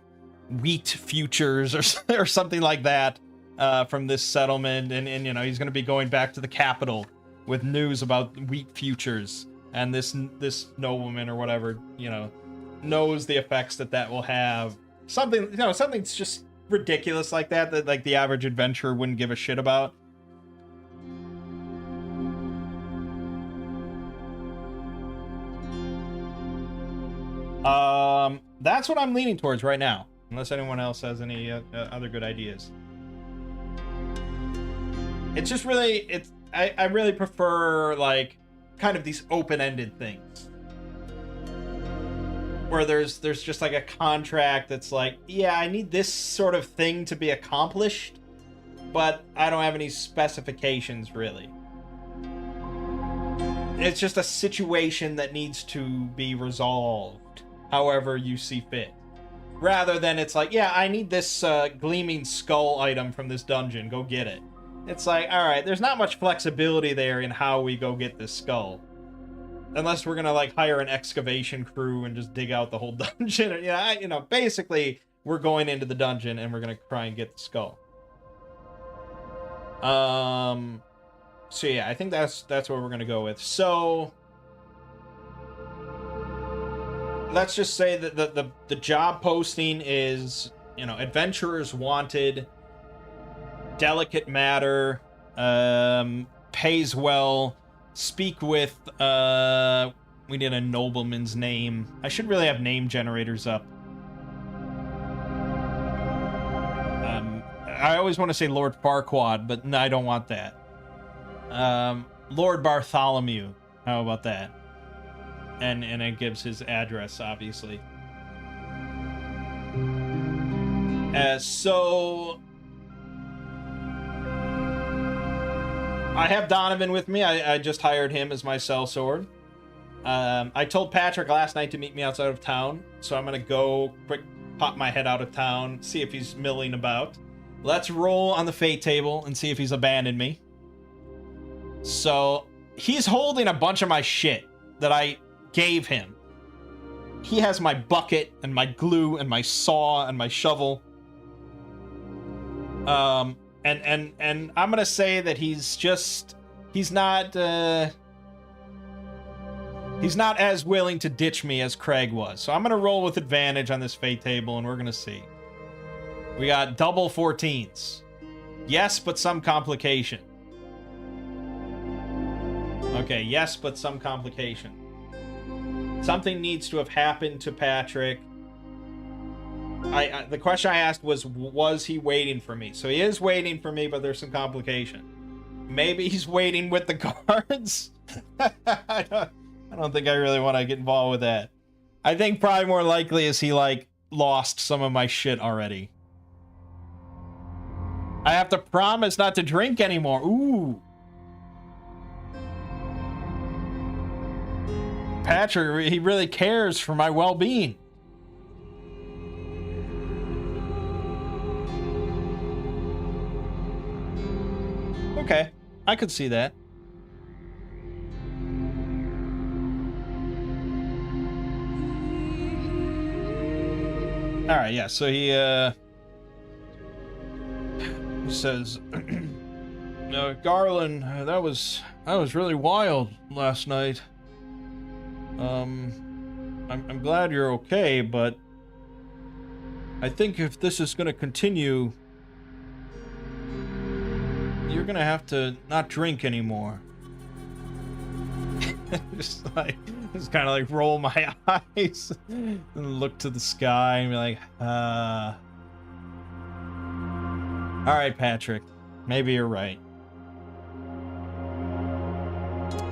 wheat futures or something like that from this settlement, and you know, he's going to be going back to the capital with news about wheat futures, and this nobleman or whatever, you know, knows the effects that will have. Something, you know, something's just ridiculous like that like the average adventurer wouldn't give a shit about. That's what I'm leaning towards right now, unless anyone else has any other good ideas. It's just really, I really prefer like kind of these open-ended things where there's just like a contract that's like, yeah, I need this sort of thing to be accomplished, but I don't have any specifications really. It's just a situation that needs to be resolved however you see fit. Rather than it's like, yeah, I need this gleaming skull item from this dungeon, go get it. It's like, alright, there's not much flexibility there in how we go get this skull. Unless we're gonna like hire an excavation crew and just dig out the whole dungeon. Yeah, you know, basically we're going into the dungeon and we're gonna try and get the skull. So yeah, I think that's what we're gonna go with. So let's just say that the job posting is, you know, adventurers wanted, delicate matter, pays well, speak with, we need a nobleman's name. I should really have name generators up. I always want to say Lord Farquaad, but no, I don't want that. Lord Bartholomew, how about that? And it gives his address, obviously. So I have Donovan with me. I just hired him as my sellsword. I told Patrick last night to meet me outside of town, so I'm gonna go quick pop my head out of town, see if he's milling about. Let's roll on the fate table and see if he's abandoned me. So he's holding a bunch of my shit that I gave him. He has my bucket and my glue and my saw and my shovel. And I'm gonna say that he's not as willing to ditch me as Craig was. So I'm gonna roll with advantage on this fate table and we're gonna see. We got double 14s. Yes, but some complication. Okay, yes, but some complication. Something needs to have happened to Patrick. The question I asked was he waiting for me? So he is waiting for me, but there's some complication. Maybe he's waiting with the guards? I don't think I really want to get involved with that. I think probably more likely is he, like, lost some of my shit already. I have to promise not to drink anymore. Ooh. Patrick, he really cares for my well-being. Okay, I could see that. All right, yeah. So he says, "Garland, that was really wild last night. I'm glad you're okay, but I think if this is going to continue, you're going to have to not drink anymore." just kind of like roll my eyes and look to the sky and be like, all right, Patrick, maybe you're right.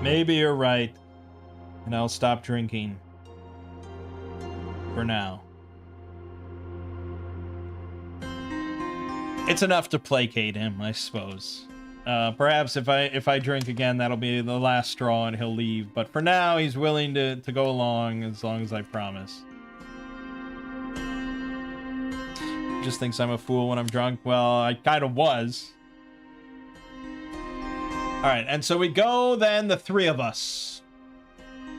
Maybe you're right. And I'll stop drinking. For now. It's enough to placate him, I suppose. Perhaps if I drink again, that'll be the last straw and he'll leave. But for now, he's willing to go along as I promise. Just thinks I'm a fool when I'm drunk. Well, I kind of was. All right, and so we go then, the three of us,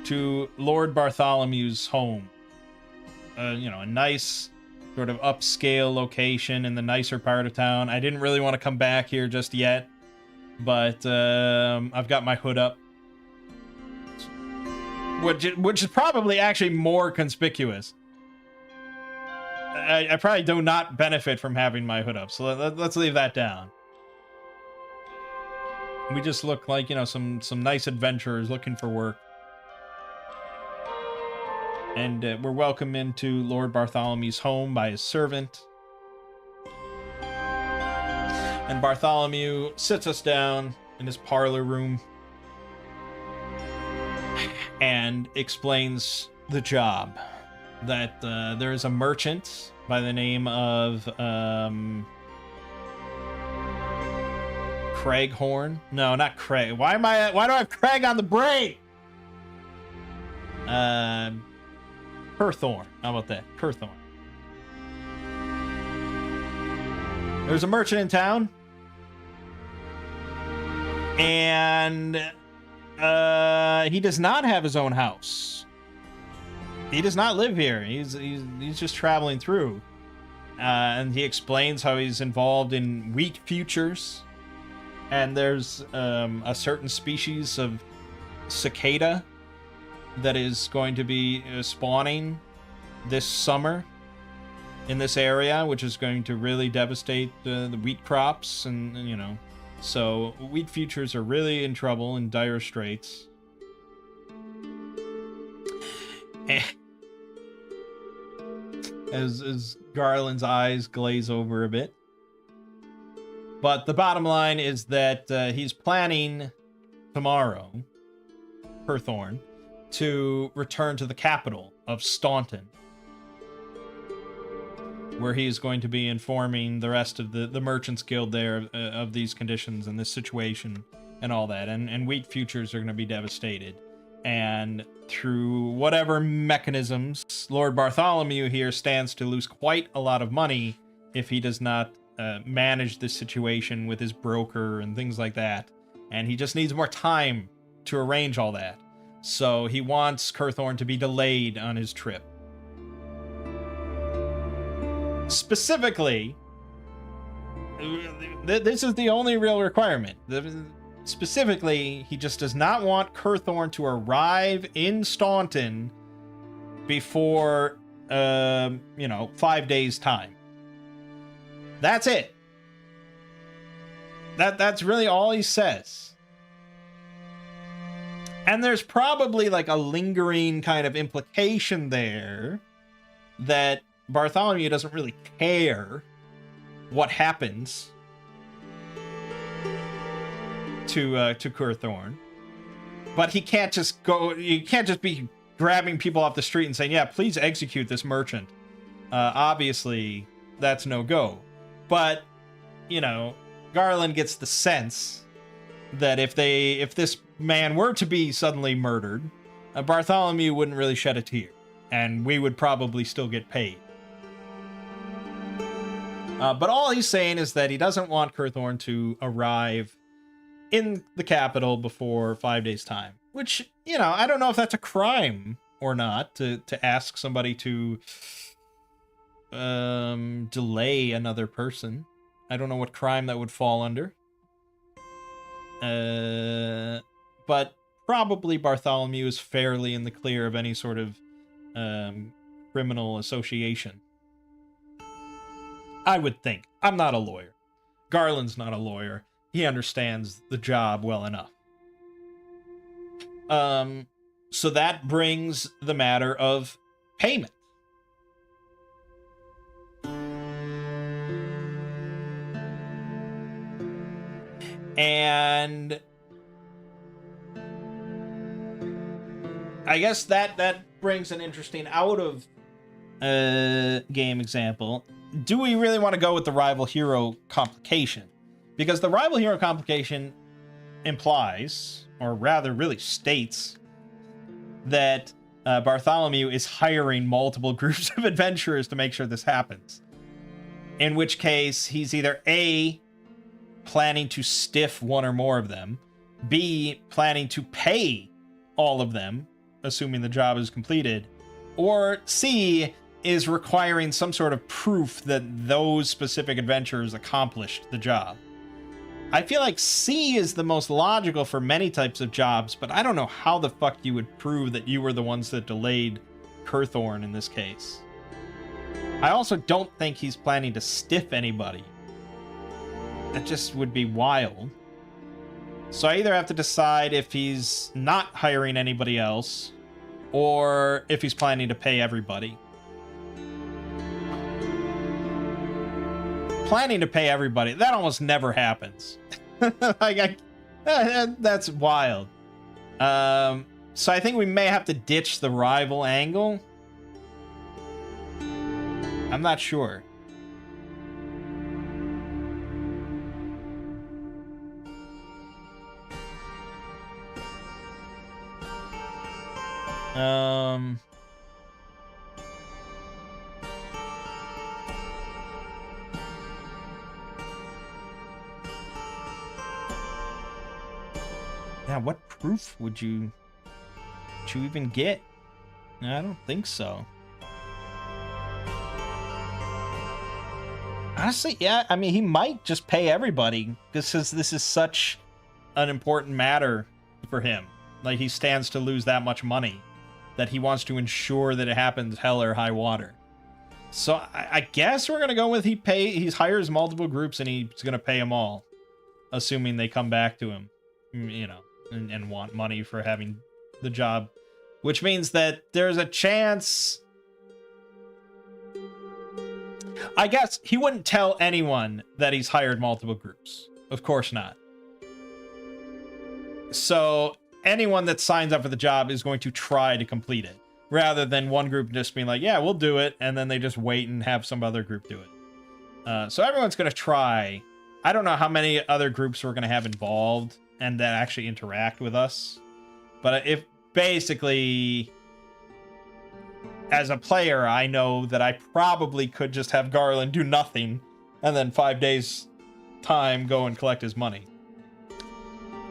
to Lord Bartholomew's home. You know, a nice sort of upscale location in the nicer part of town. I didn't really want to come back here just yet, but I've got my hood up, which is probably actually more conspicuous. I probably do not benefit from having my hood up, so let's leave that down. We just look like, you know, some nice adventurers looking for work. And we're welcomed into Lord Bartholomew's home by his servant. And Bartholomew sits us down in his parlor room and explains the job. That there is a merchant by the name of Craighorn. No, not Craig. Why do I have Craig on the brain? Curthorn. How about that? Curthorn. There's a merchant in town. And he does not have his own house. He does not live here. He's just traveling through. And he explains how he's involved in wheat futures. And there's a certain species of cicada that is going to be spawning this summer in this area, which is going to really devastate the wheat crops, and you know, so wheat futures are really in trouble, in dire straits. As Garland's eyes glaze over a bit. But the bottom line is that he's planning tomorrow, Curthorn, to return to the capital of Staunton, where he is going to be informing the rest of the Merchants Guild there of these conditions and this situation and all that. And wheat futures are going to be devastated. And through whatever mechanisms, Lord Bartholomew here stands to lose quite a lot of money if he does not manage this situation with his broker and things like that. And he just needs more time to arrange all that. So he wants Curthorn to be delayed on his trip. Specifically, this is the only real requirement. Specifically, he just does not want Curthorn to arrive in Staunton before, 5 days' time. That's it. That's really all he says. And there's probably like a lingering kind of implication there that Bartholomew doesn't really care what happens to Curthorn. But he can't just go, you can't just be grabbing people off the street and saying, yeah, please execute this merchant. Obviously, that's no go. But, you know, Garland gets the sense that if this man were to be suddenly murdered, Bartholomew wouldn't really shed a tear, and we would probably still get paid. But all he's saying is that he doesn't want Curthorn to arrive in the capital before 5 days' time. Which, you know, I don't know if that's a crime or not, to ask somebody to delay another person. I don't know what crime that would fall under. But probably Bartholomew is fairly in the clear of any sort of criminal association. I would think. I'm not a lawyer. Garland's not a lawyer. He understands the job well enough. So that brings the matter of payment. And I guess that brings an interesting out of game example. Do we really want to go with the rival hero complication? Because the rival hero complication implies, or rather really states, that Bartholomew is hiring multiple groups of adventurers to make sure this happens. In which case, he's either A, planning to stiff one or more of them, B, planning to pay all of them, assuming the job is completed, or C, is requiring some sort of proof that those specific adventurers accomplished the job. I feel like C is the most logical for many types of jobs, but I don't know how the fuck you would prove that you were the ones that delayed Kurthorn in this case. I also don't think he's planning to stiff anybody. That just would be wild. So I either have to decide if he's not hiring anybody else, or if he's planning to pay everybody. Planning to pay everybody, that almost never happens. That's wild. So I think we may have to ditch the rival angle. I'm not sure. Yeah, what proof would you even get? I don't think so. Honestly, yeah, I mean, he might just pay everybody because this is such an important matter for him. Like, he stands to lose that much money that he wants to ensure that it happens hell or high water. So I guess we're going to go with he hires multiple groups and he's going to pay them all, assuming they come back to him, you know, and want money for having the job, which means that there's a chance. I guess he wouldn't tell anyone that he's hired multiple groups. Of course not. So anyone that signs up for the job is going to try to complete it, rather than one group just being like, yeah, we'll do it, and then they just wait and have some other group do it. So everyone's going to try. I don't know how many other groups we're going to have involved and that actually interact with us. But if basically, as a player, I know that I probably could just have Garland do nothing and then 5 days time go and collect his money.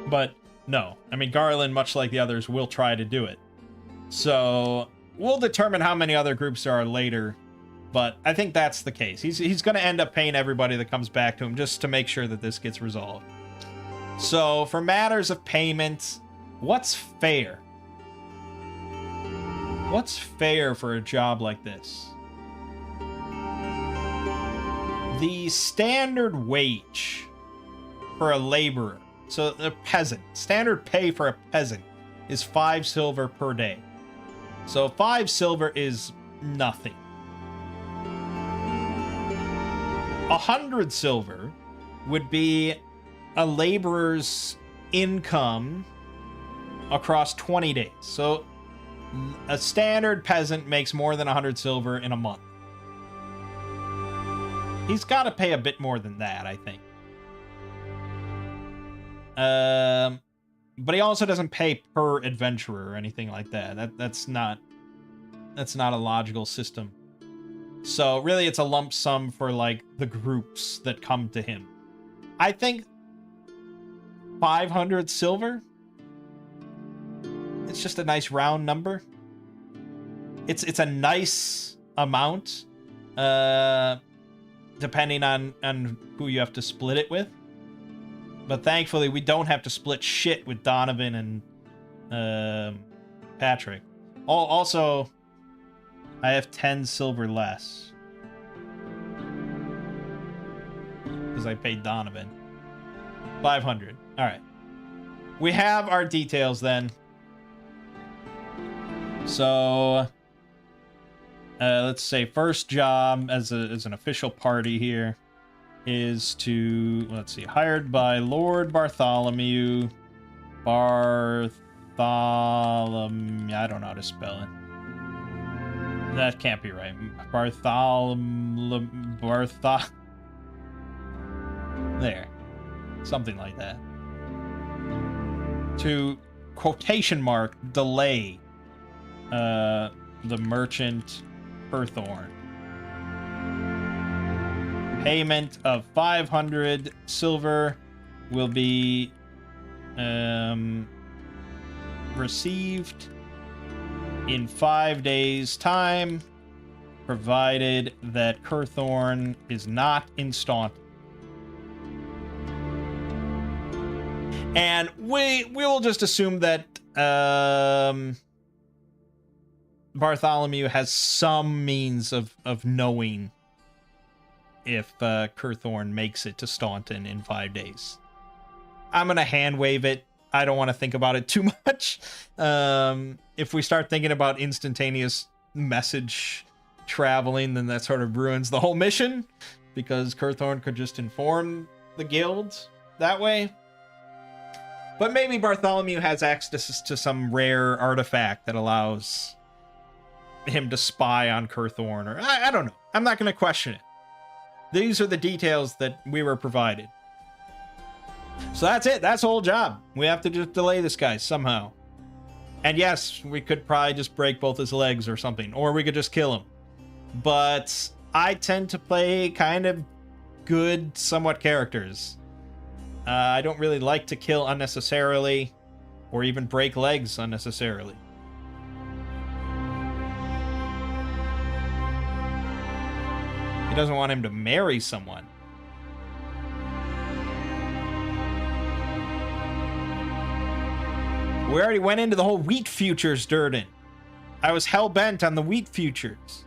But no, I mean, Garland, much like the others, will try to do it. So we'll determine how many other groups there are later, but I think that's the case. He's going to end up paying everybody that comes back to him just to make sure that this gets resolved. So for matters of payment, what's fair? What's fair for a job like this? The standard wage for a laborer, so a peasant, standard pay for a peasant is 5 silver per day. So 5 silver is nothing. 100 silver would be a laborer's income across 20 days. So a standard peasant makes more than 100 silver in a month. He's got to pay a bit more than that, I think. But he also doesn't pay per adventurer or anything like that. That's not a logical system. So really, it's a lump sum for like the groups that come to him. I think 500 silver. It's just a nice round number. It's a nice amount, depending on who you have to split it with. But thankfully, we don't have to split shit with Donovan and Patrick. Also, I have 10 silver less because I paid Donovan 500. All right, we have our details then. So let's say first job as an official party here is to, let's see, hired by Lord Bartholomew. I don't know how to spell it. That can't be right. There. Something like that. To quotation mark delay the merchant Kurthorn. Payment of 500 silver will be Received in 5 days' time, provided that Kurthorn is not in Staunton. And we will just assume that Bartholomew has some means of knowing if Kurthorn makes it to Staunton in 5 days. I'm going to hand wave it. I don't want to think about it too much. If we start thinking about instantaneous message traveling, then that sort of ruins the whole mission, because Kurthorn could just inform the guild that way. But maybe Bartholomew has access to some rare artifact that allows him to spy on Kurthorn, or I don't know. I'm not going to question it. These are the details that we were provided. So that's it. That's the whole job. We have to just delay this guy somehow. And yes, we could probably just break both his legs or something, or we could just kill him. But I tend to play kind of good, somewhat characters. I don't really like to kill unnecessarily, or even break legs unnecessarily. He doesn't want him to marry someone. We already went into the whole wheat futures, Durden. I was hell-bent on the wheat futures.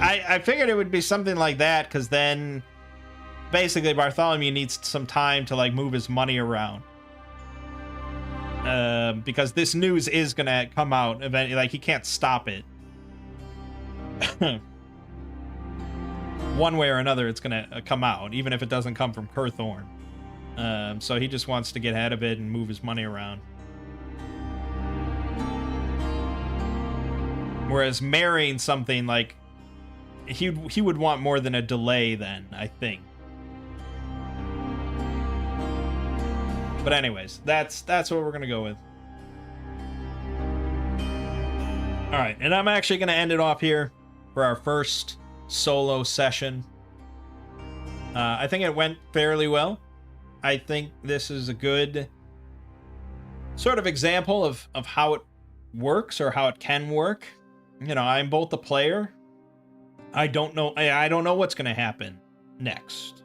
I figured it would be something like that, because then basically Bartholomew needs some time to like move his money around. Because this news is gonna come out eventually, like he can't stop it. One way or another, it's gonna come out, even if it doesn't come from Kurthorn. So he just wants to get ahead of it and move his money around. Whereas marrying something, like, he would want more than a delay then, I think. But anyways, that's what we're gonna go with. Alright, and I'm actually gonna end it off here for our first solo session. I think it went fairly well. I think this is a good sort of example of how it works, or how it can work. You know, I'm both a player. I don't know what's going to happen next.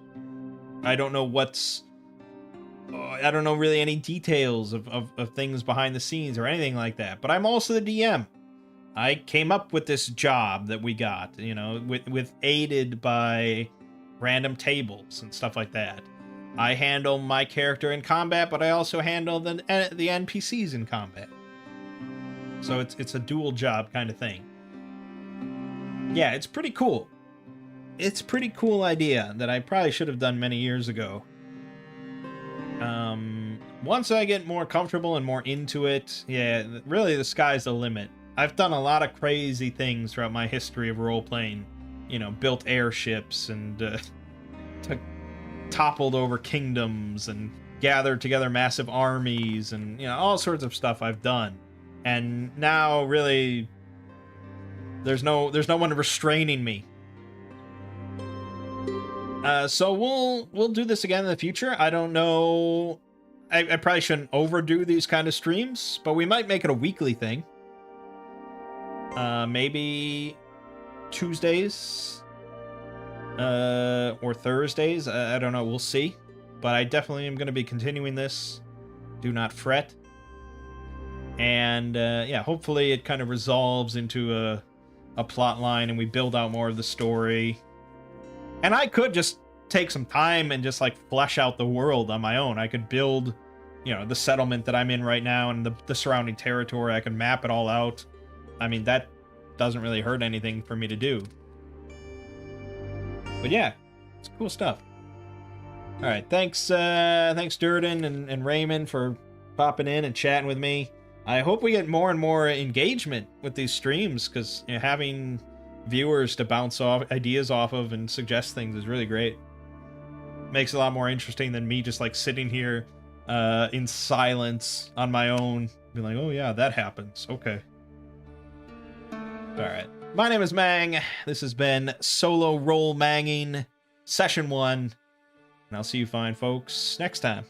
I don't know I don't know really any details of things behind the scenes or anything like that. But I'm also the DM. I came up with this job that we got, you know, with aided by random tables and stuff like that. I handle my character in combat, but I also handle the NPCs in combat. So it's a dual job kind of thing. Yeah, it's pretty cool. It's a pretty cool idea that I probably should have done many years ago. Once I get more comfortable and more into it, yeah, really the sky's the limit. I've done a lot of crazy things throughout my history of role-playing. You know, built airships and toppled over kingdoms and gathered together massive armies and, you know, all sorts of stuff I've done. And now, really, there's no one restraining me. So we'll do this again in the future. I don't know. I probably shouldn't overdo these kind of streams, but we might make it a weekly thing. Maybe Tuesdays or Thursdays. I don't know. We'll see. But I definitely am going to be continuing this. Do not fret. And yeah, hopefully it kind of resolves into a plot line and we build out more of the story. And I could just take some time and just like flesh out the world on my own. I could build, you know, the settlement that I'm in right now and the surrounding territory. I can map it all out. I mean, that doesn't really hurt anything for me to do. But yeah, it's cool stuff. All right, thanks Durden and Raymond for popping in and chatting with me. I hope we get more and more engagement with these streams, because, you know, having viewers to bounce off ideas off of and suggest things is really great. Makes it a lot more interesting than me just like sitting here in silence on my own, being like, oh yeah, that happens. Okay. All right. My name is Mang. This has been Solo Role Manging Session 1. And I'll see you fine folks next time.